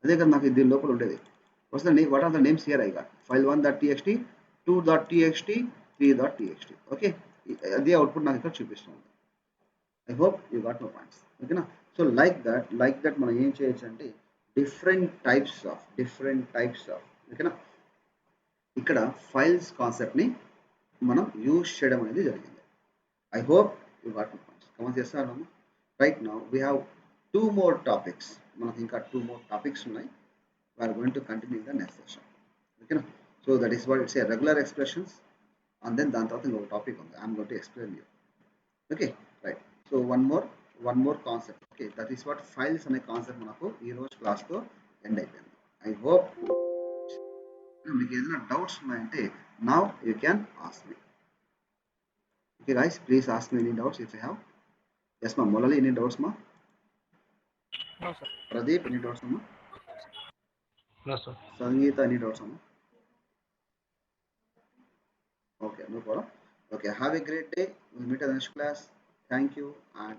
అదే కదా నాకు దీని లోపల ఉండేది. What are the names here I got? File 1.txt, 2.txt, 3.txt. Okay, అదే అవుట్పుట్ నాకు ఇక్కడ చూపిస్తుంది. I hope you got my points. ఓకేనా? సో లైక్ దట్ మనం ఏం చేయొచ్చు అంటే డిఫరెంట్ టైప్స్ ఆఫ్ ఓకేనా, ఇక్కడ ఫైల్స్ కాన్సెప్ట్ని మనం యూజ్ చేయడం అనేది జరిగింది. I hope you got my points. Comment చేస్తాను. Right now we have 2 more topics. మనకి ఇంకా 2 more టాపిక్స్ ఉన్నాయి. We are going to continue the next session. ఓకేనా? So that is what it's a regular expressions, and then దాని తర్వాత ఇంకొక topic ఉంది. I'm going to explain you. Okay right. So one more concept. Okay, that is what files అనే concept మనకు ఈ రోజు క్లాస్తో end అయిపోయింది. ఐ హోప్ మీకు ఏదైనా డౌట్స్ ఉన్నాయంటే now you can ask me. Okay guys, please ask me any doubts if you have. Yes మా మొలలి, ఎనీ డౌట్స్ మా? No, sir. Pradeep, any doubts అమ్మా? No, sir. Sangeeta, any doubts అమ్మా? Okay, no problem. Okay, have a great day. We'll meet in the next class. Thank you and